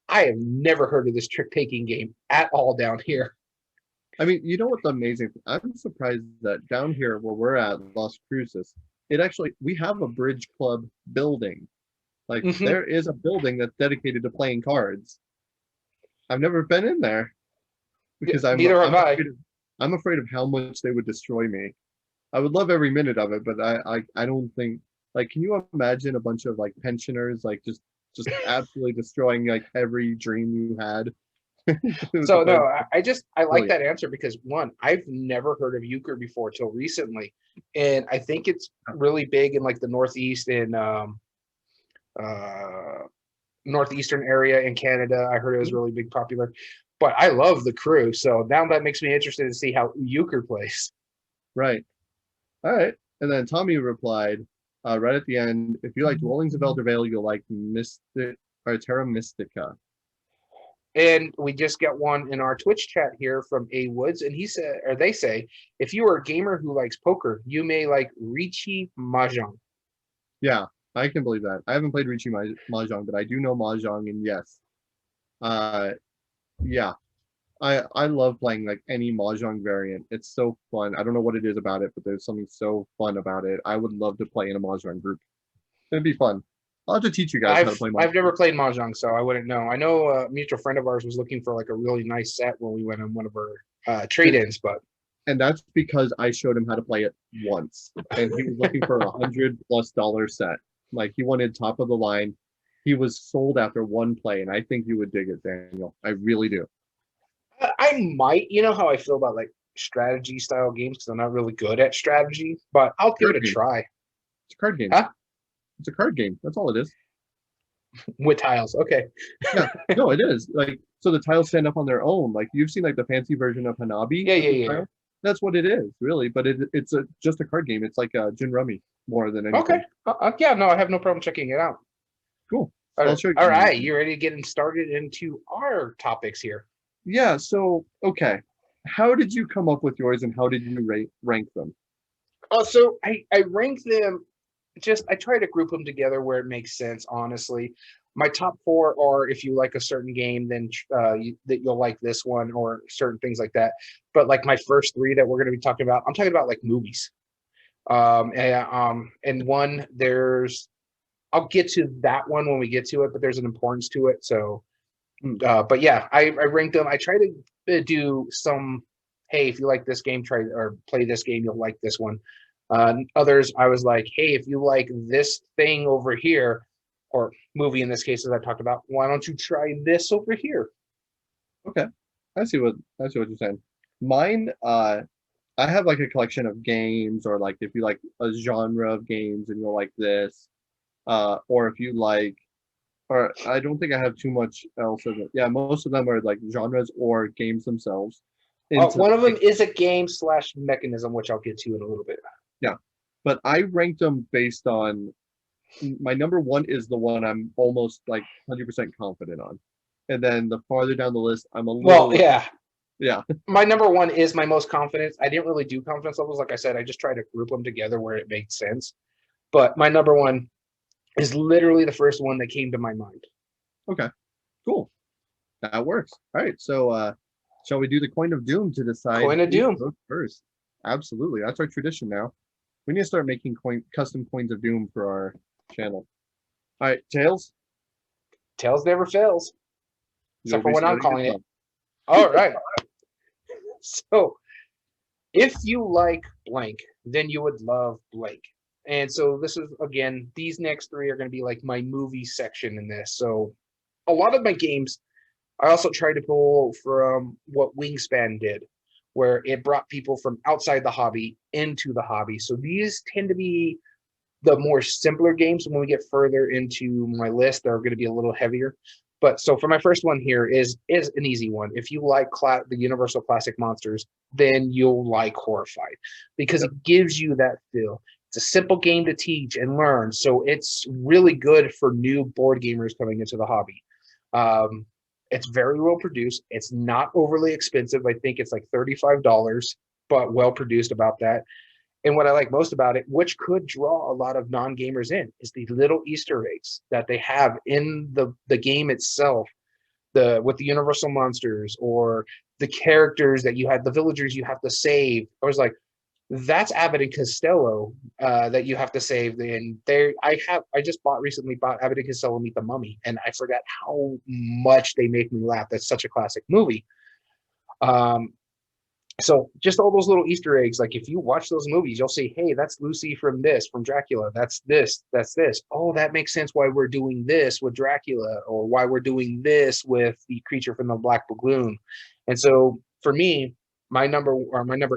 I have never heard of this trick taking game at all down here. I mean, you know what's amazing? I'm surprised that down here where we're at, Las Cruces, it actually we have a bridge club building. Like Hmm. there is a building that's dedicated to playing cards. I've never been in there because Neither have I. I'm afraid of how much they would destroy me. I would love every minute of it, but I don't think like can you imagine a bunch of like pensioners like just absolutely destroying like every dream you had to So no, play I like brilliant. that answer because one, I've never heard of euchre before till recently, and I think it's really big in like the Northeast and uh, northeastern area in Canada. I heard it was really big, popular. But I love the crew, so now that makes me interested to see how euchre plays. Right. All right. And then Tommy replied right at the end, if you like Dwellings of Elder Vale, you'll like Mystic or Terra Mystica. And we just got one in our Twitch chat here from A Woods, and he said, or they say, if you are a gamer who likes poker, you may like Ricci Mahjong. Yeah, I can believe that. I haven't played Richi Mahjong, but I do know Mahjong, and yes. Uh yeah. I love playing like any Mahjong variant. It's so fun. I don't know what it is about it, but there's something so fun about it. I would love to play in a Mahjong group. It'd be fun. I'll have to teach you guys how to play I've Mahjong. never played Mahjong, so I wouldn't know. I know a mutual friend of ours was looking for like a really nice set when we went on one of our trade-ins, but And that's because I showed him how to play it once, and he was looking for $100+ set. Like he wanted top of the line. He was sold after one play, and I think you would dig it, Daniel. I really do. I might. You know how I feel about like strategy style games because I'm not really good at strategy, but I'll give it Card a game. try. It's a card game. Huh? It's a card game. That's all it is. With tiles. Okay. Yeah. No, it is. Like so the tiles stand up on their own. Like you've seen like the fancy version of Hanabi Yeah, with yeah, the yeah. tile. That's what it is, really. But it's just a card game. It's like Gin Rummy more than Okay. anything. Yeah, no, I have no problem checking it out. Cool. All I'll right. show All you. right. You ready to get started into our topics here? Yeah, so okay. How did you come up with yours and how did you rank them? So I rank them just I try to group them together where it makes sense, honestly. My top four are if you like a certain game, then that you'll like this one or certain things like that. But like my first three that we're going to be talking about, I'm talking about like movies. And one there's I'll get to that one when we get to it, but there's an importance to it. So, Hmm, but yeah, I rank them. I try to do some. Hey, if you like this game, try or play this game, you'll like this one. Others, I was like, hey, if you like this thing over here, or movie in this case, as I talked about, why don't you try this over here? okay. I see what you're saying. Mine, I have like a collection of games or like if you like a genre of games and you'll like this. Or if you like or I don't think I have too much else of it. Yeah, most of them are like genres or games themselves. Into One of them like is a game slash mechanism, which I'll get to in a little bit. yeah. But I ranked them based on my number one is the one I'm almost like 100% confident on. And then the farther down the list, I'm a Well, little less. yeah, Yeah. my number one is my most confidence. I didn't really do confidence levels, like I said. I just try to group them together where it made sense. But my number one is literally the first one that came to my mind. Okay. Cool. That works. All right. So shall we do the coin of doom to decide Coin of who Doom. goes first? Absolutely. That's our tradition now. We need to start making custom coins of doom for our channel. All right, Tails, Tails never fails, you'll except for be when I'm starting calling it it. off. All right. So if you like blank, then you would love blank. And so this is again, these next three are going to be like my movie section in this. So a lot of my games, I also tried to pull from what Wingspan did, where it brought people from outside the hobby into the hobby. So these tend to be the more simpler games. When we get further into my list, they're going to be a little heavier. But so for my first one here is an easy one. If you like the Universal Classic Monsters, then you'll like Horrified because Yep. it gives you that feel. It's a simple game to teach and learn, so it's really good for new board gamers coming into the hobby. Um, It's very well produced. It's not overly expensive. I think it's like $35, but well produced about that. And what I like most about it, which could draw a lot of non-gamers in, is the little Easter eggs that they have in the game itself, with the universal monsters or the characters that you had, the villagers you have to save. I was like, that's Abbott and Costello that you have to save. And there, I just recently bought Abbott and Costello Meet the Mummy, and I forgot how much they make me laugh. That's such a classic movie. So just all those little Easter eggs, like if you watch those movies, you'll see, hey, that's Lucy from Dracula. That's this. Oh, that makes sense why we're doing this with Dracula, or why we're doing this with the creature from the Black Lagoon. And so for me, my number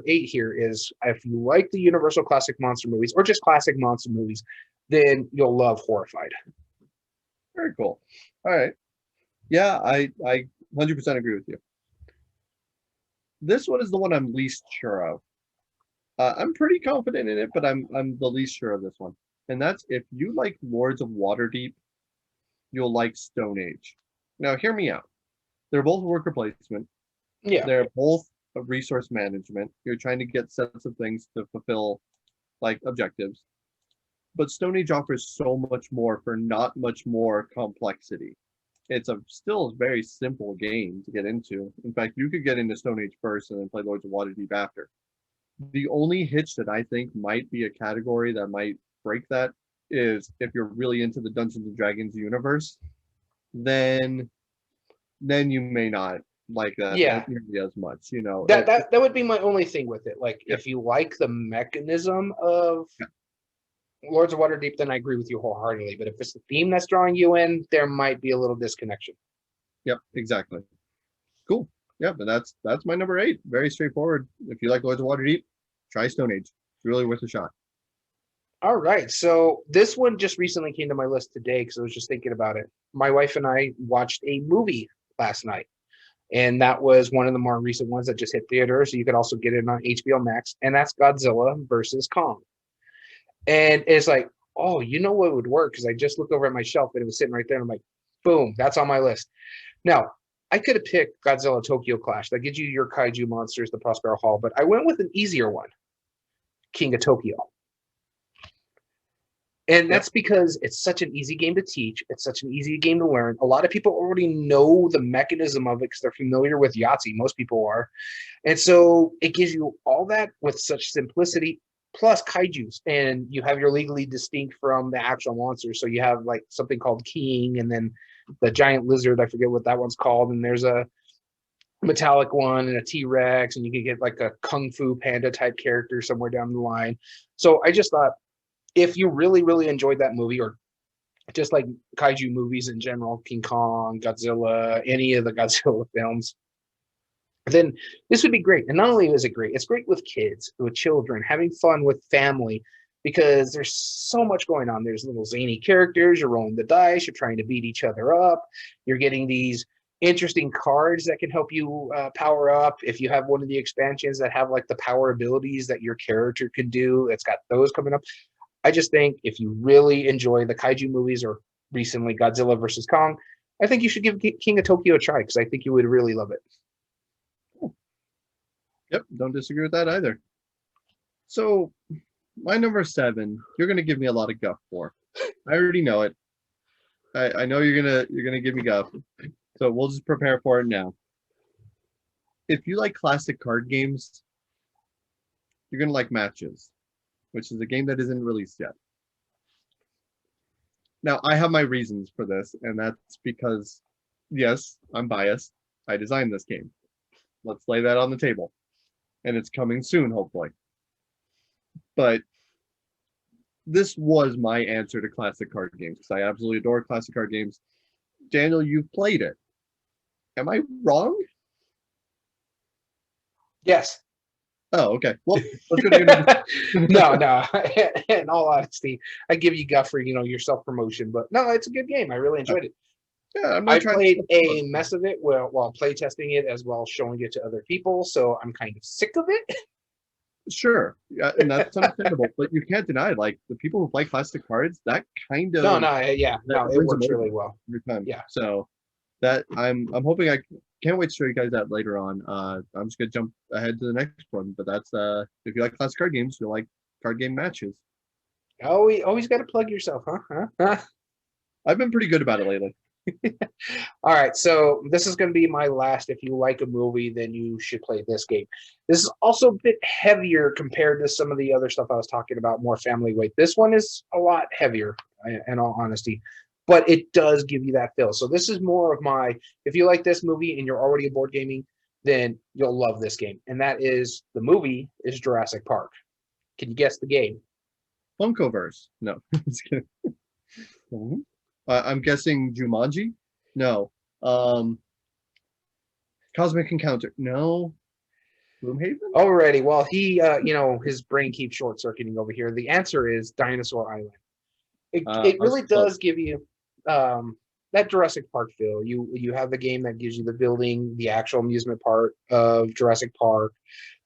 8 here is, if you like the Universal classic monster movies or just classic monster movies, then you'll love Horrified. Very cool. All right. Yeah, I 100% agree with you. This one is the one I'm least sure of. I'm pretty confident in it, but I'm the least sure of this one. And that's, if you like Lords of Waterdeep, you'll like Stone Age. Now, hear me out. They're both worker placement. Yeah. They're both resource management. You're trying to get sets of things to fulfill like objectives. But Stone Age offers so much more for not much more complexity. It's still a very simple game to get into. In fact, you could get into Stone Age first and then play Lords of Waterdeep after. The only hitch that I think might be a category that might break that is if you're really into the Dungeons and Dragons universe, then you may not like that nearly as much. You know, that would be my only thing with it. Like, if you like the mechanism of Lords of Waterdeep, then I agree with you wholeheartedly. But if it's the theme that's drawing you in, there might be a little disconnection. Yep, exactly. Cool. Yeah, but that's my number 8. Very straightforward. If you like Lords of Waterdeep, try Stone Age. It's really worth a shot. All right. So this one just recently came to my list today because I was just thinking about it. My wife and I watched a movie last night, and that was one of the more recent ones that just hit theaters. So you could also get it on HBO Max, and that's Godzilla versus Kong. And it's like, oh, you know what would work? Because I just looked over at my shelf and it was sitting right there. And I'm like, boom, that's on my list. Now, I could have picked Godzilla Tokyo Clash. That gives you your kaiju monsters, the Prospero Hall. But I went with an easier one, King of Tokyo. And that's because it's such an easy game to teach. It's such an easy game to learn. A lot of people already know the mechanism of it because they're familiar with Yahtzee. Most people are. And so it gives you all that with such simplicity, plus kaijus, and you have your legally distinct from the actual monsters. So you have like something called King, and then the giant lizard, I forget what that one's called, and there's a metallic one and a T-Rex, and you can get like a Kung Fu Panda type character somewhere down the line. So I just thought, if you really, really enjoyed that movie, or just like kaiju movies in general, King Kong, Godzilla, any of the Godzilla films, then this would be great. And not only is it great, it's great with kids, with children, having fun with family, because there's so much going on. There's little zany characters, you're rolling the dice, you're trying to beat each other up, you're getting these interesting cards that can help you power up. If you have one of the expansions that have like the power abilities that your character can do, it's got those coming up. I just think if you really enjoy the kaiju movies, or recently Godzilla versus Kong, I think you should give King of Tokyo a try, because I think you would really love it. Yep, don't disagree with that either. So my number 7, you're gonna give me a lot of guff for. I already know it. I know you're gonna give me guff. So we'll just prepare for it now. If you like classic card games, you're gonna like Matches, which is a game that isn't released yet. Now, I have my reasons for this, and that's because, yes, I'm biased. I designed this game. Let's lay that on the table. And it's coming soon, hopefully. But this was my answer to classic card games, because I absolutely adore classic card games. Daniel, you've played it. Am I wrong? Yes. Oh, okay. Well, let's go to No. In all honesty, I give you guff for your self-promotion, but no, it's a good game. I really enjoyed it. Yeah, I played a mess of it while play testing it, as well as showing it to other people, so I'm kind of sick of it. Sure, yeah, and that's understandable, but you can't deny, like, the people who play classic cards, that kind of It works really well every time. Yeah. So that I'm hoping I can't wait to show you guys that later on. I'm just gonna jump ahead to the next one, but that's if you like classic card games, you'll like card game matches. Always got to plug yourself, huh? I've been pretty good about it lately. All right, so this is going to be my last. If you like a movie, then you should play this game. This is also a bit heavier compared to some of the other stuff I was talking about, more family weight. This one is a lot heavier, in all honesty, but it does give you that feel. So this is more of my, if you like this movie and you're already a board gaming, then you'll love this game. And that is, the movie is Jurassic Park. Can you guess the game? Funkoverse. No, just kidding. I'm guessing Jumanji. No. Cosmic Encounter. No. Gloomhaven. Alrighty. Well, he, his brain keeps short circuiting over here. The answer is Dinosaur Island. It really does give you that Jurassic Park feel. You have the game that gives you the building, the actual amusement part of Jurassic Park.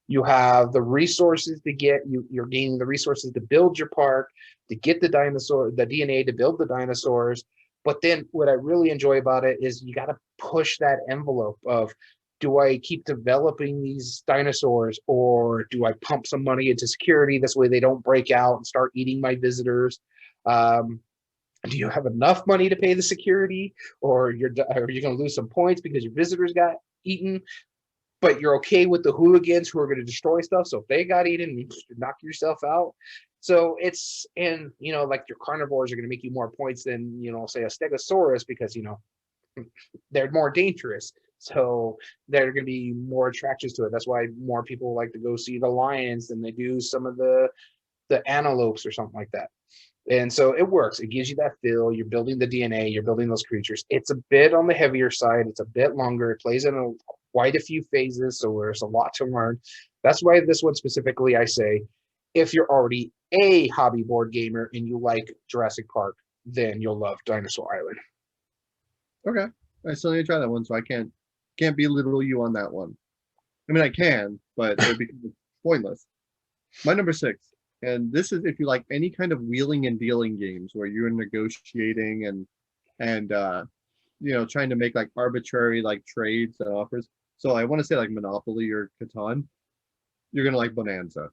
You have the resources to get you're gaining the resources to build your park, to get the DNA to build the dinosaurs. But then what I really enjoy about it is you got to push that envelope of, do I keep developing these dinosaurs, or do I pump some money into security this way they don't break out and start eating my visitors? Do you have enough money to pay the security, or you're going to lose some points because your visitors got eaten? But you're okay with the hooligans who are going to destroy stuff. So if they got eaten, you knock yourself out. So it's, and like your carnivores are going to make you more points than say a stegosaurus, because they're more dangerous. So there are going to be more attractions to it. That's why more people like to go see the lions than they do some of the antelopes or something like that. And so it works. It gives you that feel. You're building the DNA. You're building those creatures. It's a bit on the heavier side. It's a bit longer. It plays in quite a few phases, so there's a lot to learn. That's why this one specifically, I say, if you're already a hobby board gamer and you like Jurassic Park, then you'll love Dinosaur Island. Okay, I still need to try that one, so I can't belittle you on that one. I mean, I can, but it would be pointless. My number 6. And this is if you like any kind of wheeling and dealing games where you're negotiating and trying to make like arbitrary like trades and offers. So I want to say like Monopoly or Catan. You're gonna like Bonanza.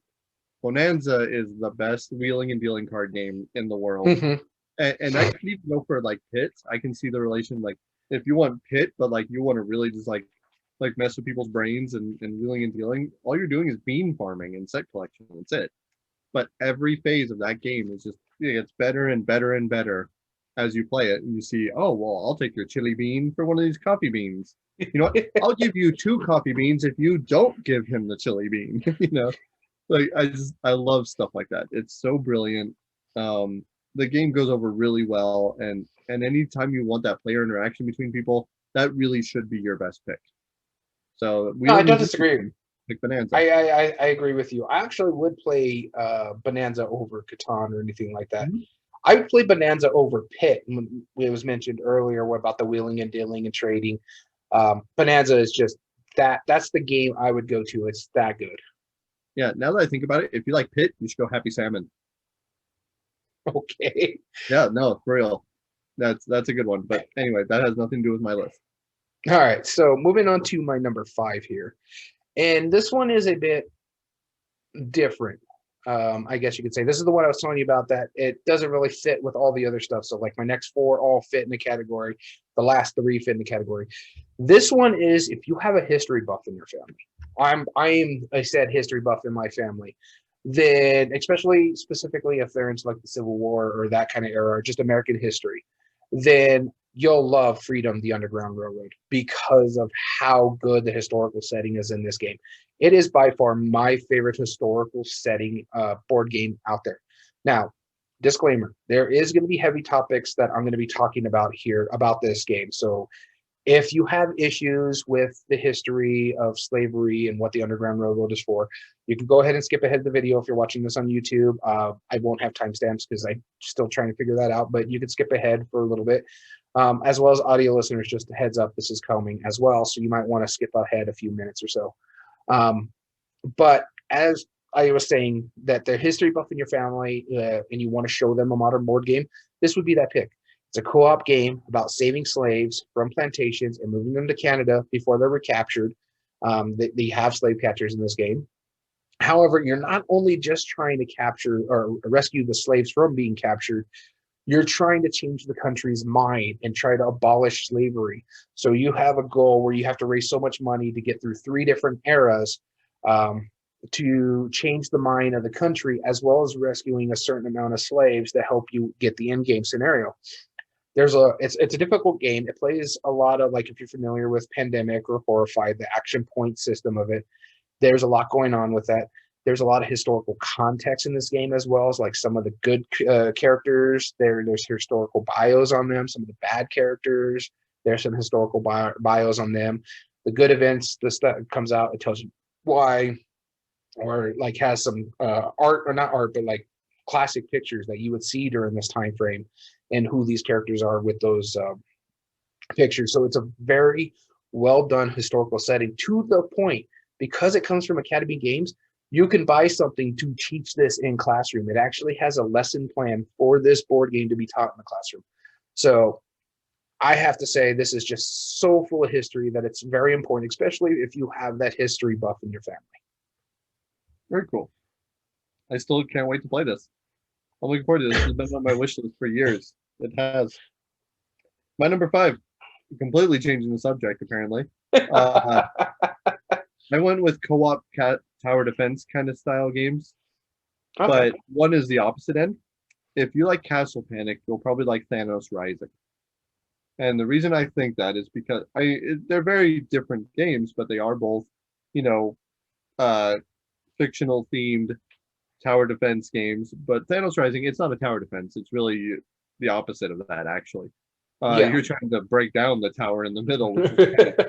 Bonanza is the best wheeling and dealing card game in the world. Mm-hmm. And I can even go for like Pit. I can see the relation, like if you want Pit, but like you want to really just like mess with people's brains and wheeling and dealing, all you're doing is bean farming and set collection. That's it. But every phase of that game is just, it gets better and better and better as you play it. And you see, oh, well, I'll take your chili bean for one of these coffee beans. You know what? I'll give you 2 coffee beans if you don't give him the chili bean. Like I love stuff like that. It's so brilliant. The game goes over really well, and anytime you want that player interaction between people, that really should be your best pick. So no, I don't disagree. Pick Bonanza. I agree with you. I actually would play Bonanza over Catan or anything like that. Mm-hmm. I would play Bonanza over Pit. It was mentioned earlier about the wheeling and dealing and trading. Bonanza is just that's the game I would go to. It's that good. Yeah, now that I think about it, if you like Pit, you should go Happy Salmon. Okay. Yeah, no, for real. That's a good one. But anyway, that has nothing to do with my list. All right, so moving on to my number 5 here. And this one is a bit different. I guess you could say this is the one I was telling you about, that it doesn't really fit with all the other stuff. So like my next 4 all fit in the category. The last 3 fit in the category. This one is if you have a history buff in your family. I am a said history buff in my family. Then especially specifically if they're into like the Civil War or that kind of era, or just American history, then you'll love Freedom, the Underground Railroad, because of how good the historical setting is in this game. It is by far my favorite historical setting board game out there. Now, disclaimer, there is going to be heavy topics that I'm going to be talking about here about this game. So if you have issues with the history of slavery and what the Underground Railroad is for, you can go ahead and skip ahead of the video if you're watching this on YouTube. I won't have timestamps because I'm still trying to figure that out, but you can skip ahead for a little bit. As well as audio listeners, just a heads up, this is coming as well, so you might want to skip ahead a few minutes or so. But as I was saying, that the history buff in your family and you want to show them a modern board game, this would be that pick. It's a co-op game about saving slaves from plantations and moving them to Canada before they're recaptured. They have slave catchers in this game. However, you're not only just trying to capture or rescue the slaves from being captured, you're trying to change the country's mind and try to abolish slavery. So you have a goal where you have to raise so much money to get through 3 different eras to change the mind of the country, as well as rescuing a certain amount of slaves to help you get the end game scenario. It's a difficult game. It plays a lot of, like, if you're familiar with Pandemic or Horrified, the action point system of it, there's a lot going on with that. There's a lot of historical context in this game, as well as like some of the good characters. There's historical bios on them. Some of the bad characters, there's some historical bios on them. The good events, the stuff comes out, it tells you why, or like has some art, or not art, but like classic pictures that you would see during this time frame, and who these characters are with those pictures. So it's a very well done historical setting, to the point, because it comes from Academy Games, you can buy something to teach this in classroom. It actually has a lesson plan for this board game to be taught in the classroom. So I have to say, this is just so full of history that it's very important, especially if you have that history buff in your family. Very cool. I still can't wait to play this. I'm looking forward to this. It's been on my wish list for years. It has. My number 5, completely changing the subject, apparently. I went with co-op tower defense kind of style games, but one is the opposite end. If you like Castle Panic, you'll probably like Thanos Rising. And the reason I think that is because they're very different games, but they are both, fictional themed tower defense games. But Thanos Rising, it's not a tower defense. It's really the opposite of that, actually. You're trying to break down the tower in the middle, which is kind of,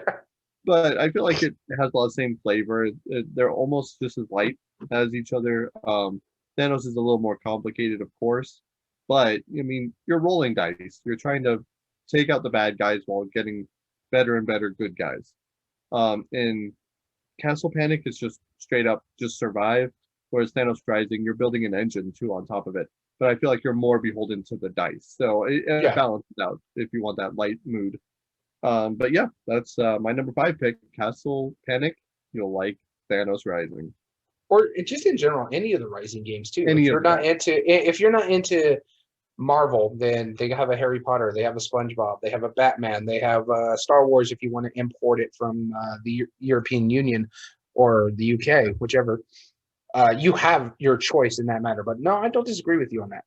but I feel like it has a lot of the same flavor. They're almost just as light as each other. Thanos is a little more complicated, of course, but I mean, you're rolling dice. You're trying to take out the bad guys while getting better and better good guys. In Castle Panic, it's just straight up just survive, whereas Thanos Rising, you're building an engine too on top of it. But I feel like you're more beholden to the dice, so it balances out if you want that light mood. But yeah, that's my number 5 pick, Castle Panic. You'll like Thanos Rising, or just in general, any of the Rising games too. If you're not into Marvel, then they have a Harry Potter, they have a SpongeBob, they have a Batman, they have Star Wars. If you want to import it from the European Union or the UK, whichever, you have your choice in that matter. But no, I don't disagree with you on that.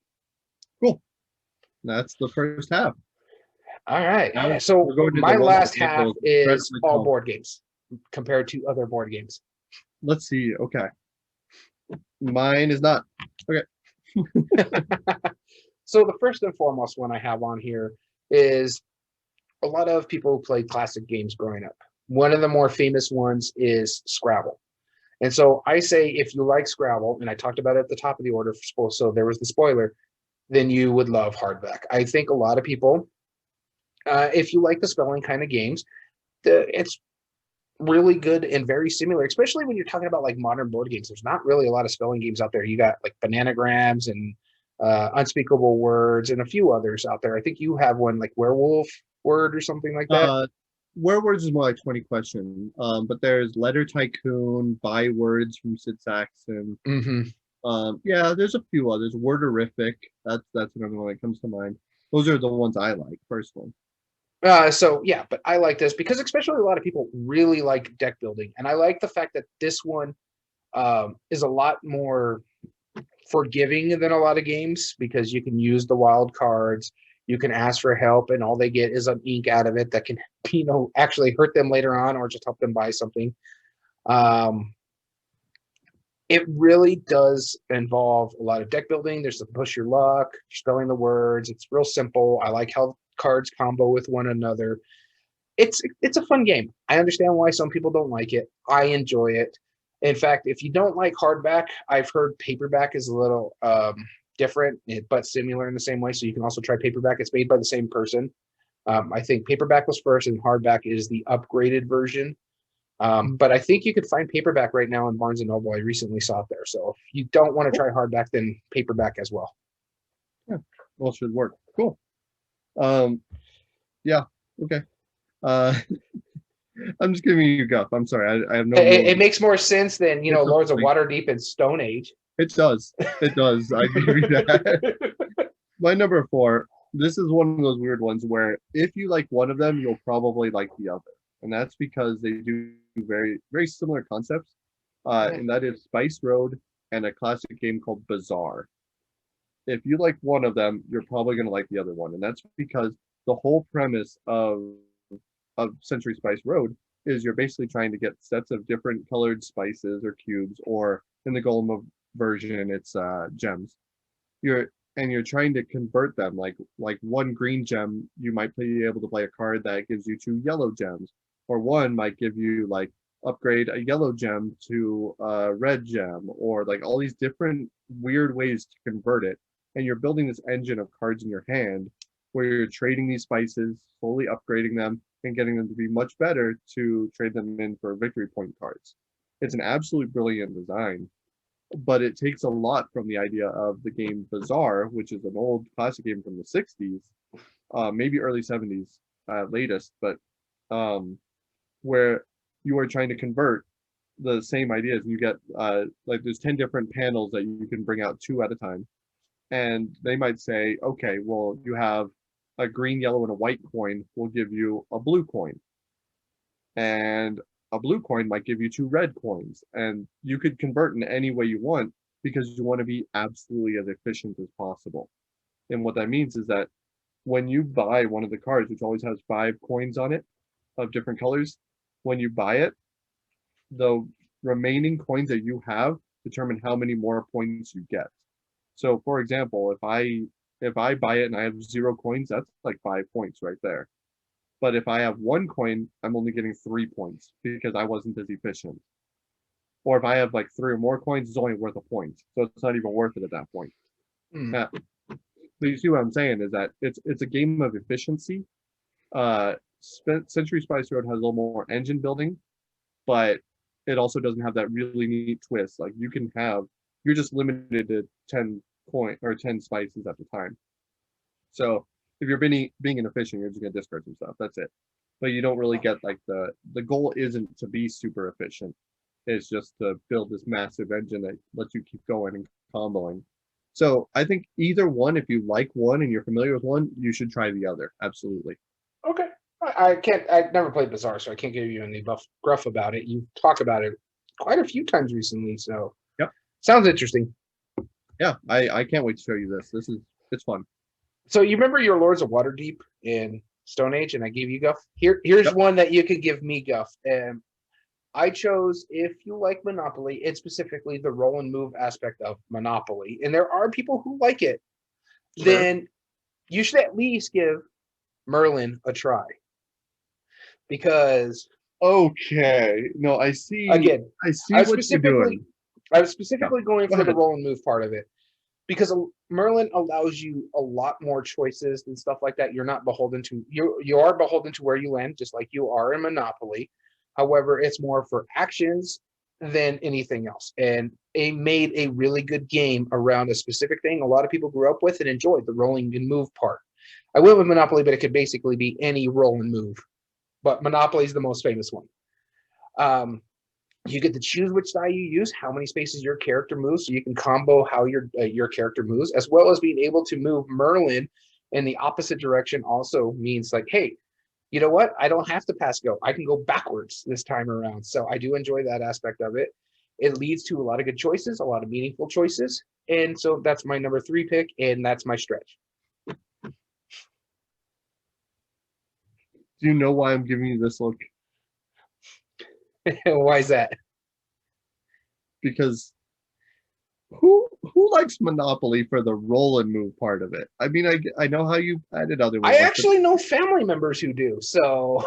Cool. That's the first half. All right. So my last half is all board games compared to other board games. Let's see. Okay. Mine is not. Okay. So the first and foremost one I have on here is a lot of people who played classic games growing up. One of the more famous ones is Scrabble. And so I say, if you like Scrabble, and I talked about it at the top of the order, so there was the spoiler, then you would love Hardback. I think a lot of people, if you like the spelling kind of games, it's really good and very similar, especially when you're talking about like modern board games. There's not really a lot of spelling games out there. You got like Bananagrams and Unspeakable Words and a few others out there. I think you have one like Werewolf Word or something like that. Werewolves is more like 20 question. But there's Letter Tycoon, Bywords from Sid Saxon. Yeah, there's a few others. Worderific. That's another one that comes to mind. Those are the ones I like personally. So yeah, but I like this because especially a lot of people really like deck building, and I like the fact that this one is a lot more forgiving than a lot of games, because you can use the wild cards, you can ask for help, and all they get is an ink out of it that can actually hurt them later on or just help them buy something. It really does involve a lot of deck building. There's the push your luck, spelling the words. It's real simple. I like how cards combo with one another. It's a fun game. I understand why some people don't like it. I enjoy it. In fact, if you don't like hardback, I've heard paperback is a little different, but similar in the same way. So you can also try paperback. It's made by the same person. I think paperback was first, and hardback is the upgraded version. But I think you could find paperback right now in Barnes & Noble. I recently saw it there. So if you don't want to try hardback, then paperback as well. Yeah, well, it should work. Cool. Yeah. Okay. Uh, I'm just giving you guff. I'm sorry. I have no It, rules. it makes more sense than It's a Lords of point. Waterdeep and Stone Age. It does. It does. I give you that. My number four. This is one of those weird ones where if you like one of them, you'll probably like the other, and that's because they do very very similar concepts. And that is Spice Road and a classic game called Bazaar. If you like one of them, you're probably going to like the other one, and that's because the whole premise of Century Spice Road is you're basically trying to get sets of different colored spices or cubes, or in the Golem version, it's gems. You're trying to convert them. Like one green gem, you might be able to play a card that gives you two yellow gems, or one might give you like upgrade a yellow gem to a red gem, or like all these different weird ways to convert it. And you're building this engine of cards in your hand where you're trading these spices, slowly upgrading them, and getting them to be much better to trade them in for victory point cards. It's an absolutely brilliant design, but it takes a lot from the idea of the game Bazaar, which is an old classic game from the 60s, maybe early 70s, latest, but where you are trying to convert the same ideas. You get like there's 10 different panels that you can bring out two at a time. And they might say, okay, well, you have a green, yellow, and a white coin will give you a blue coin. And a blue coin might give you two red coins. And you could convert in any way you want because you want to be absolutely as efficient as possible. And what that means is that when you buy one of the cards, which always has 5 coins on it of different colors, when you buy it, the remaining coins that you have determine how many more points you get. So for example, if I buy it and I have 0 coins, that's like 5 points right there. But if I have 1 coin, I'm only getting 3 points because I wasn't as efficient. Or if I have like 3 or more coins, it's only worth a point. So it's not even worth it at that point. Hmm. Yeah. But you see what I'm saying is that it's a game of efficiency. Uh, Century Spice Road has a little more engine building, but it also doesn't have that really neat twist. Like you're just limited to 10 spices at the time. So if you're being inefficient, you're just gonna discard some stuff. That's it. But you don't really get like the goal isn't to be super efficient. It's just to build this massive engine that lets you keep going and comboing. So I think either one, if you like one and you're familiar with one, you should try the other. Absolutely. Okay. I can't. I've never played Bazaar, so I can't give you any gruff about it. You talk about it quite a few times recently, so Yep. sounds interesting. Yeah, I can't wait to show you this. It's fun. So you remember your Lords of Waterdeep in Stone Age, and I gave you guff. Here's Yep. one that you could give me guff. And I chose, if you like Monopoly, it's specifically the roll and move aspect of Monopoly, and there are people who like it. Sure. Then you should at least give Merlin a try, because Okay. No, I see. again, I see I was what you're doing. specifically going Go for the ahead. roll and move part of it, because Merlin allows you a lot more choices and stuff like that. You're not beholden to you are beholden to where you land, just like you are in Monopoly. However, it's more for actions than anything else, and it made a really good game around a specific thing a lot of people grew up with and enjoyed, the rolling and move part. I went with Monopoly, but it could basically be any roll and move, but Monopoly is the most famous one. Um, you get to choose which die you use, how many spaces your character moves, so you can combo how your character moves, as well as being able to move Merlin in the opposite direction. Also means like, hey, you know what? I don't have to pass go. I can go backwards this time around. So I do enjoy that aspect of it. It leads to a lot of good choices, a lot of meaningful choices, and so that's my number 3 pick, and that's my stretch. Do you know why I'm giving you this look? Why is that? Because who likes Monopoly for the roll and move part of it? I mean, I know how you added other I ones, actually know family members who do. So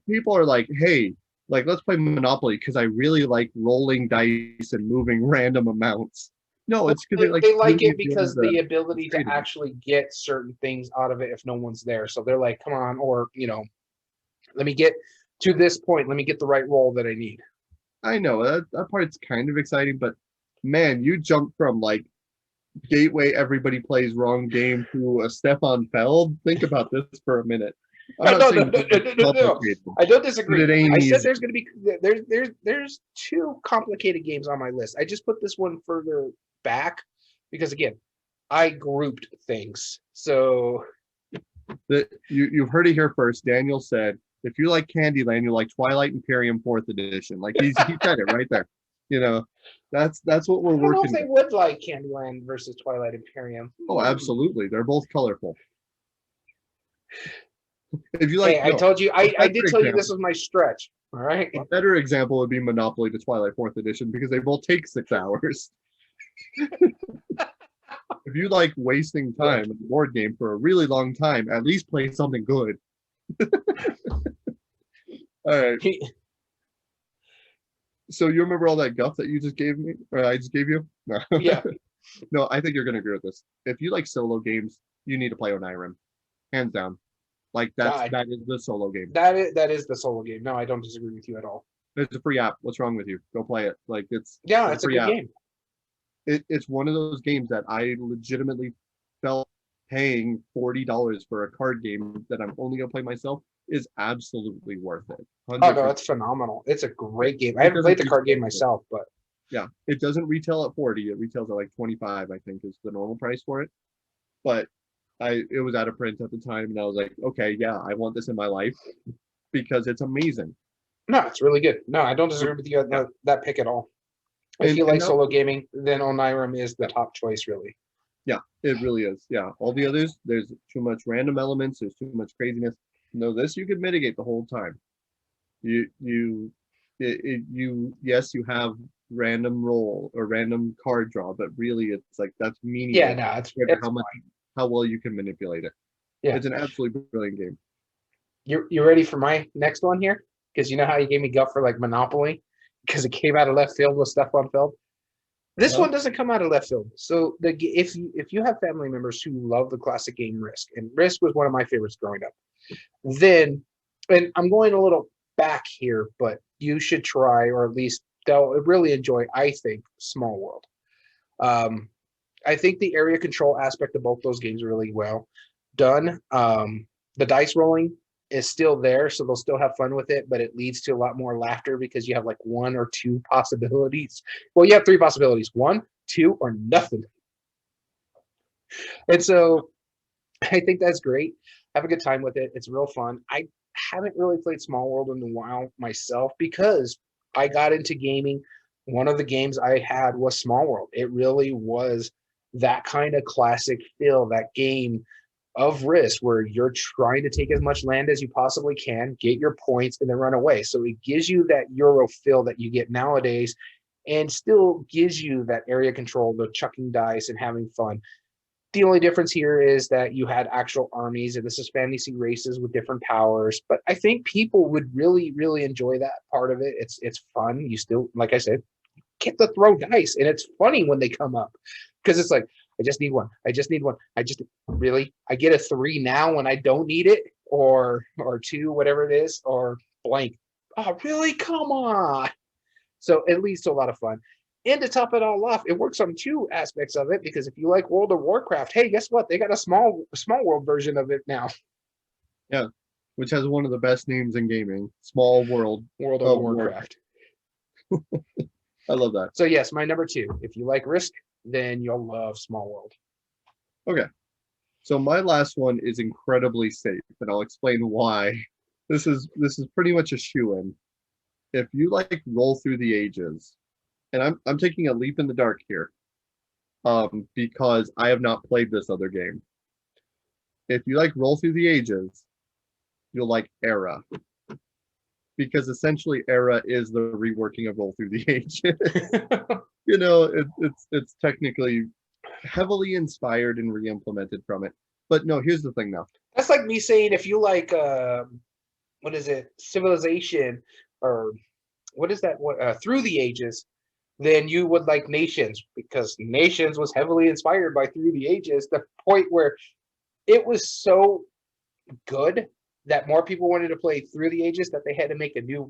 people are like, hey, like let's play Monopoly because I really like rolling dice and moving random amounts. No, it's because they like really it enjoy because the ability to trading. actually get certain things out of it if no one's there. So they're like, come on, or let me get to this point. Let me get the right roll that I need. I know that part's kind of exciting, but man, you jump from like gateway everybody plays wrong game to a Stefan Feld. Think about this for a minute. I'm not No, no, saying no, no, no, no, no. complicated, I don't but it disagree. ain't I said easy. there's going to be there's two complicated games on my list. I just put this one further back because again, I grouped things. So You've heard it here first. Daniel said, if you like Candyland, you like Twilight Imperium 4th edition. Like he said it right there. You know, that's what we're I don't know if working they with. would like Candyland versus Twilight Imperium. Oh, absolutely. They're both colorful. If you like, Hey, I no, told you, a I better did tell you this example, was my stretch. All right. a better example would be Monopoly to Twilight 4th edition because they both take 6 hours. If you like wasting time in a board game for a really long time, at least play something good. All right. So you remember all that guff that you just gave me, or I just gave you? No. Yeah. No, I think you're gonna agree with this. If you like solo games, you need to play Onirim, hands down. Like God, that is the solo game. that is the solo game. No, I don't disagree with you at all. It's a free app. What's wrong with you? Go play it. Like Yeah, it's a it's a free good app. game. It's one of those games that I legitimately felt paying $40 for a card game that I'm only gonna play myself is absolutely worth it. Oh no, 100%. it's phenomenal. It's a great game. I It haven't doesn't played the card game myself, but yeah, it doesn't retail at 40. It retails at like 25, I think, is the normal price for it. But it was out of print at the time, and I was like, okay, yeah, I want this in my life because it's amazing. no, it's really good. No, I don't disagree So, with you on yeah, that pick at all. If you and like now, solo gaming, then Onirim is the yeah, top choice, really. yeah, it really is. Yeah, all the others, there's too much random elements. There's too much craziness. No, this you could mitigate the whole time. You yes, you have random roll or random card draw, but really it's like that's Yeah, meaningless no, compared to it's fine. how well you can manipulate it. Yeah, It's an absolutely brilliant game. you ready for my next one here? Because you know how you gave me guff for like Monopoly because it came out of left field with stuff on field. This Uh, one doesn't come out of left field. So if you have family members who love the classic game Risk, and Risk was one of my favorites growing up, then and I'm going a little back here, but you should try, or at least they'll really enjoy, I think, Small World. Um, I think the area control aspect of both those games are really well done. The dice rolling is still there, so they'll still have fun with it, but it leads to a lot more laughter because you have like one or two possibilities. Well, you have three possibilities: one, two, or nothing. And so I think that's great. Have a good time with it. It's real fun. I haven't really played Small World in a while myself because I got into gaming. One of the games I had was Small World. It really was that kind of classic feel, that game of Risk where you're trying to take as much land as you possibly can, get your points, and then run away. So it gives you that Euro feel that you get nowadays and still gives you that area control, the chucking dice and having fun. The only difference here is that you had actual armies, and this is fantasy races with different powers. But I think people would really, really enjoy that part of it. It's fun. You still, like I said, get to throw dice, and it's funny when they come up because it's like I just need one. I just need one. I just really I get a 3 now when I don't need it, or 2, whatever it is, or blank. Oh, really? Come on. So it leads to a lot of fun. And to top it all off, it works on two aspects of it because if you like World of Warcraft, hey, guess what? They got a small world version of it now. yeah, which has one of the best names in gaming, Small World World of of Warcraft. Warcraft. I love that. So yes, my number 2. If you like Risk, then you'll love Small World. Okay, so my last one is incredibly safe, and I'll explain why. This is pretty much a shoe-in. If you like Roll Through the Ages, and I'm taking a leap in the dark here, because I have not played this other game. If you like Roll Through the Ages, you'll like Era, because essentially Era is the reworking of Roll Through the Ages. It's technically heavily inspired and re-implemented from it. But no, here's the thing now. That's like me saying if you like what is it, Civilization, or what is that? Through the Ages, then you would like Nations because Nations was heavily inspired by Through the Ages. The point where it was so good that more people wanted to play Through the Ages that they had to make a new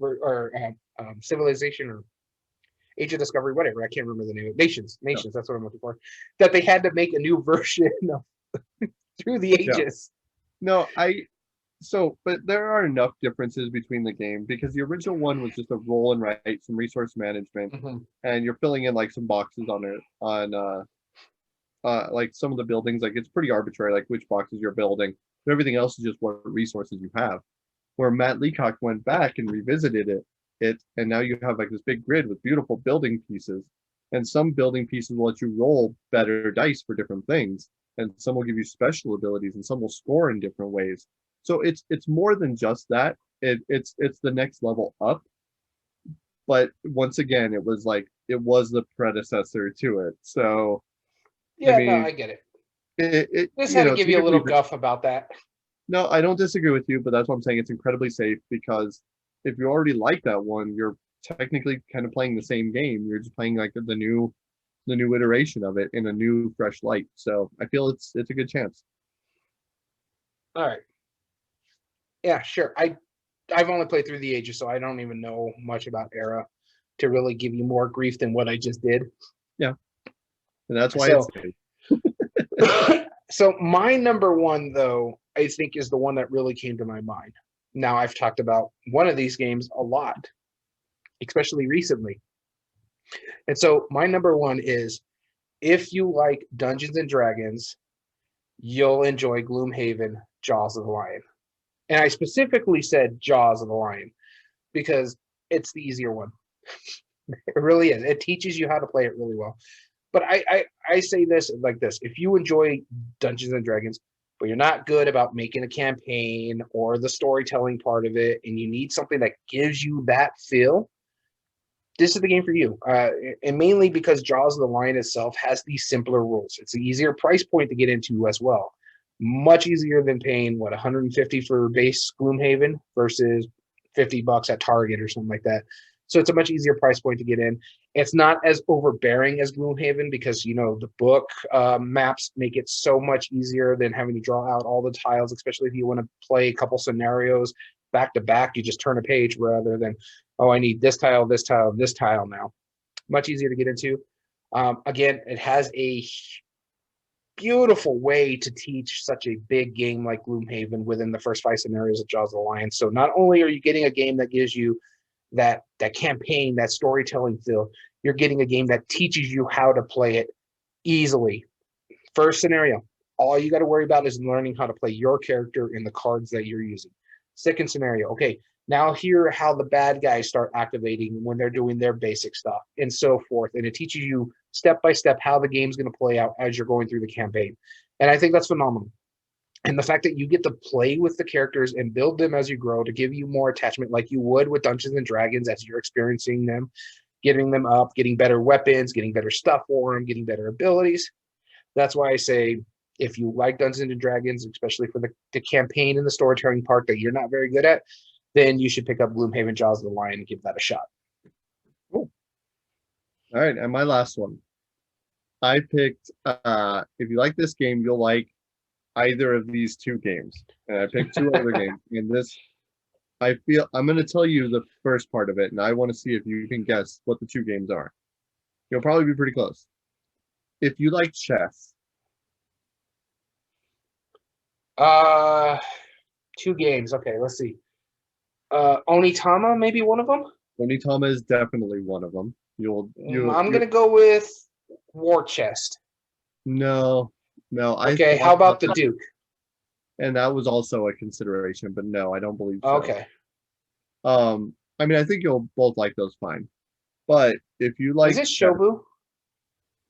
Civilization or Age of Discovery, whatever. I can't remember the name. Nations. That's what I'm looking for. That they had to make a new version of Through the Ages. No, but there are enough differences between the game because the original one was just a roll and write, some resource management, and you're filling in like some boxes on like some of the buildings. Like it's pretty arbitrary, like which boxes you're building. But everything else is just what resources you have. Where Matt Leacock went back and revisited it, and now you have like this big grid with beautiful building pieces, and some building pieces will let you roll better dice for different things, and some will give you special abilities, and some will score in different ways. So it's more than just that. It's the next level up. But once again, it was the predecessor to it. So yeah, I mean, no, I get it. Just had to give you a little guff about that. No, I don't disagree with you, but that's what I'm saying. It's incredibly safe because if you already like that one, you're technically kind of playing the same game. You're just playing like the new iteration of it in a new, fresh light. So I feel it's a good chance. All right. Yeah, sure. I've only played Through the Ages, so I don't even know much about Era to really give you more grief than what I just did. Yeah, and that's why it's safe. So my number one, though, I think is the one that really came to my mind. Now, I've talked about one of these games a lot, especially recently. And so my number one is, if you like Dungeons and Dragons, you'll enjoy Gloomhaven, Jaws of the Lion. And I specifically said Jaws of the Lion because it's the easier one. It really is. It teaches you how to play it really well. But I say this like this. If you enjoy Dungeons and Dragons, but you're not good about making a campaign or the storytelling part of it, and you need something that gives you that feel, this is the game for you. And mainly because Jaws of the Lion itself has these simpler rules. It's an easier price point to get into as well. Much easier than paying, what, $150 for base Gloomhaven versus $50 at Target or something like that. So it's a much easier price point to get in. It's not as overbearing as Gloomhaven because, the book maps make it so much easier than having to draw out all the tiles, especially if you want to play a couple scenarios back to back. You just turn a page rather than, I need this tile, this tile, this tile now. Much easier to get into. Again, it has a beautiful way to teach such a big game like Gloomhaven within the first 5 scenarios of Jaws of the Lion. So not only are you getting a game that gives you that campaign, that storytelling feel, you're getting a game that teaches you how to play it easily. First scenario, all you got to worry about is learning how to play your character in the cards that you're using. Second scenario, okay, now hear how the bad guys start activating when they're doing their basic stuff and so forth. And it teaches you step by step how the game's going to play out as you're going through the campaign. And I think that's phenomenal. And the fact that you get to play with the characters and build them as you grow to give you more attachment like you would with Dungeons and Dragons as you're experiencing them, getting them up, getting better weapons, getting better stuff for them, getting better abilities. That's why I say, if you like Dungeons and Dragons, especially for the campaign and the storytelling part that you're not very good at, then you should pick up Gloomhaven, Jaws of the Lion and give that a shot. Cool. All right, and my last one. I picked, if you like this game, you'll like either of these 2 games. And I picked 2 other games. And this, I'm going to tell you the first part of it, and I want to see if you can guess what the 2 games are. You'll probably be pretty close. If you like chess. 2 games. Okay, let's see. Onitama, maybe one of them? Onitama is definitely one of them. I'm going to go with War Chest. No. Okay, how about the Duke? And that was also a consideration, but no, I don't believe so. Okay. I mean, I think you'll both like those fine. But if you like... Is it Shobu?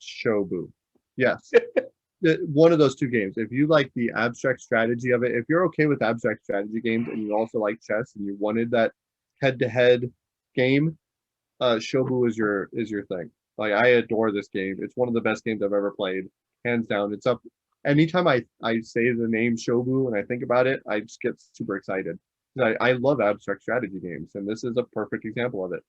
Shobu. Yes. One of those 2 games. If you like the abstract strategy of it, if you're okay with abstract strategy games and you also like chess and you wanted that head-to-head game, Shobu is your thing. Like, I adore this game. It's one of the best games I've ever played, hands down. It's up. Anytime I say the name Shobu and I think about it, I just get super excited. I love abstract strategy games, and this is a perfect example of it.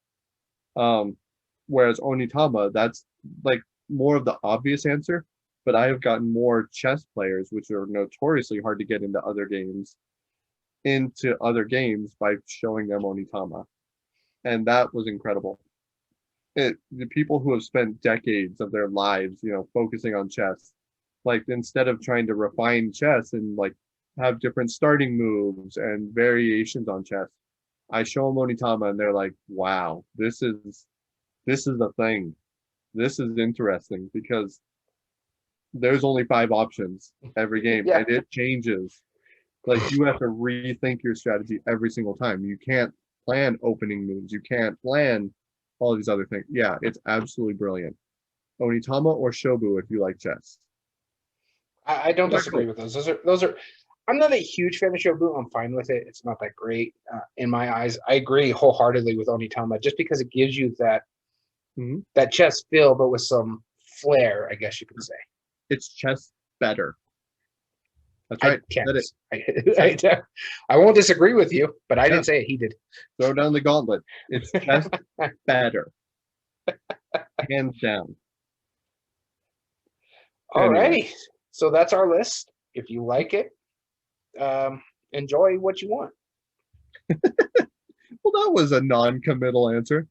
Whereas Onitama, that's like more of the obvious answer, but I have gotten more chess players, which are notoriously hard to get into other games by showing them Onitama. And that was incredible. the people who have spent decades of their lives, focusing on chess, like instead of trying to refine chess and like have different starting moves and variations on chess, I show them Onitama and they're like, wow, this is the thing. This is interesting because there's only 5 options every game Yeah. and it changes. Like you have to rethink your strategy every single time. You can't plan opening moves. You can't plan all these other things. Yeah, it's absolutely brilliant. Onitama or Shobu if you like chess. I don't disagree Exactly. with those. Those are. I'm not a huge fan of Shobu. I'm fine with it. It's not that great in my eyes. I agree wholeheartedly with Onitama, just because it gives you that Mhm. that chess feel, but with some flair, I guess you could say. It's chess better. That's I right. can't. Said it. I, Chess. I won't disagree with you, but I Yeah. didn't say it. He did. Throw down the gauntlet. It's chess better. Hands down. All Anyway. righty. So that's our list. If you like it, enjoy what you want. Well, that was a non-committal answer.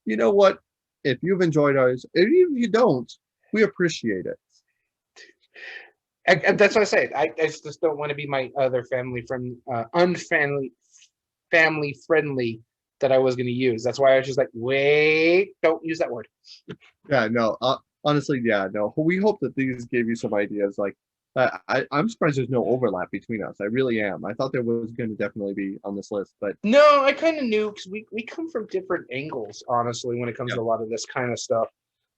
You know what? If you've enjoyed ours, and even if you don't, we appreciate it. And that's what I say. I just don't want to be my other family friend, unfamily, family friendly that I was going to use. That's why I was just like, wait, don't use that word. Yeah, no, honestly, yeah, no. We hope that these gave you some ideas. Like, I'm surprised there's no overlap between us. I really am. I thought there was going to definitely be on this list, but No, I kind of knew because we come from different angles, honestly, when it comes yeah, to a lot of this kind of stuff.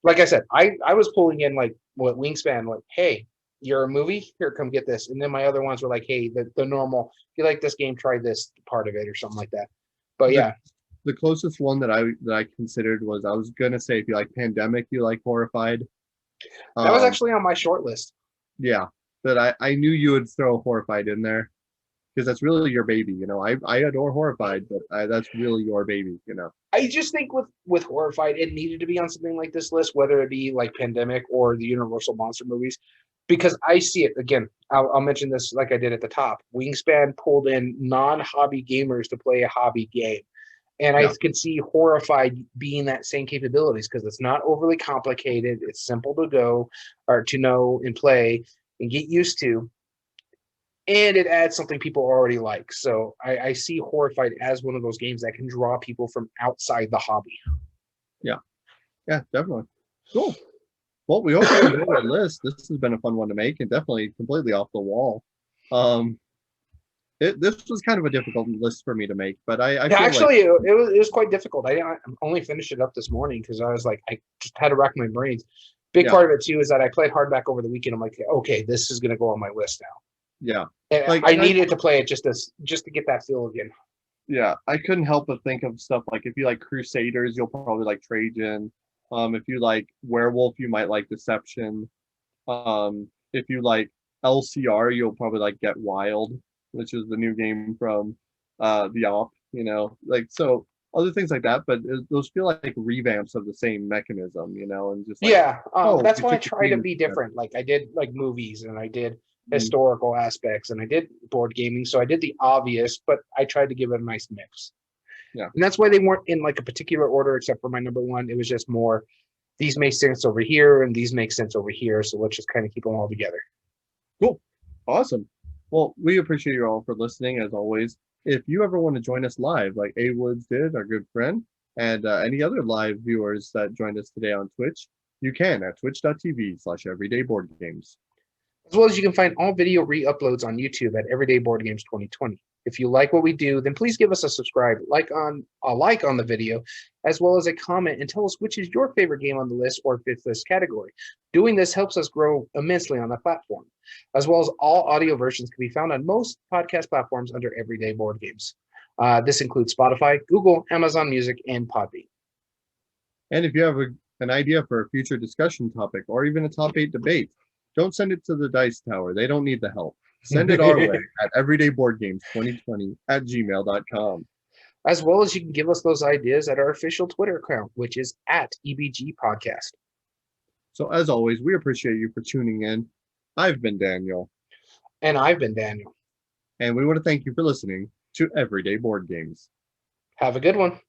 Like I said, I was pulling in like what Wingspan, like, hey, you're a movie, here, come get this. And then my other ones were like, hey, the normal, if you like this game, try this part of it or something like that. But the yeah, the closest one that I considered was I was gonna say if you like Pandemic, you like Horrified. that was Um, actually on my short list. yeah, but I knew you would throw Horrified in there because that's really your baby. I adore Horrified, but that's really your baby. I just think with Horrified, it needed to be on something like this list, whether it be like Pandemic or the Universal monster movies, because I see it again. I'll mention this like I did at the top. Wingspan pulled in non-hobby gamers to play a hobby game, and I Yeah, can see Horrified being that same capabilities because it's not overly complicated. It's simple to go or to know and play and get used to, and it adds something people already like. So I see Horrified as one of those games that can draw people from outside the hobby. yeah, yeah, definitely. Cool. Well, we hope you enjoyed our list. This has been a fun one to make and definitely completely off the wall. Um, this was kind of a difficult list for me to make, but I Yeah, feel like, actually, it was quite difficult. I only finished it up this morning because I was like, I just had to rack my brains. Big yeah, part of it too is that I played hardback over the weekend. I'm like, okay, this is going to go on my list yeah, now. And like, I and I, needed to play it just to get that feel again. yeah, I couldn't help but think of stuff like if you like Crusaders, you'll probably like Trajan. If you like Werewolf, you might like Deception. If you like LCR, you'll probably like Get Wild, which is the new game from the op, like so other things like that, but those feel like revamps of the same mechanism, and just like, Yeah, oh, that's we why I took the try to theme. be different. Like I did like movies and I did Mm, historical aspects and I did board gaming. So I did the obvious, but I tried to give it a nice mix. yeah, And that's why they weren't in like a particular order, except for my number one. It was just more these make sense over here and these make sense over here. So let's just kind of keep them all together. cool, awesome. Well, we appreciate you all for listening as always. If you ever want to join us live, like A Woods did, our good friend, and any other live viewers that joined us today on Twitch, you can at twitch.tv/everydayboardgames. As well as you can find all video re-uploads on YouTube at Everyday Board Games 2020. If you like what we do, then please give us a subscribe, like on the video, as well as a comment and tell us which is your favorite game on the list or fifth list category. Doing this helps us grow immensely on the platform, as well as all audio versions can be found on most podcast platforms under Everyday Board Games. This includes Spotify, Google, Amazon Music, and Podbean. And if you have an idea for a future discussion topic or even a top 8 debate, don't send it to the Dice Tower. They don't need the help. Send it our way at everydayboardgames2020@gmail.com. As well as you can give us those ideas at our official Twitter account, which is at EBG Podcast. So, as always, we appreciate you for tuning in. I've been Daniel, And I've been Daniel. and we want to thank you for listening to Everyday Board Games. Have a good one.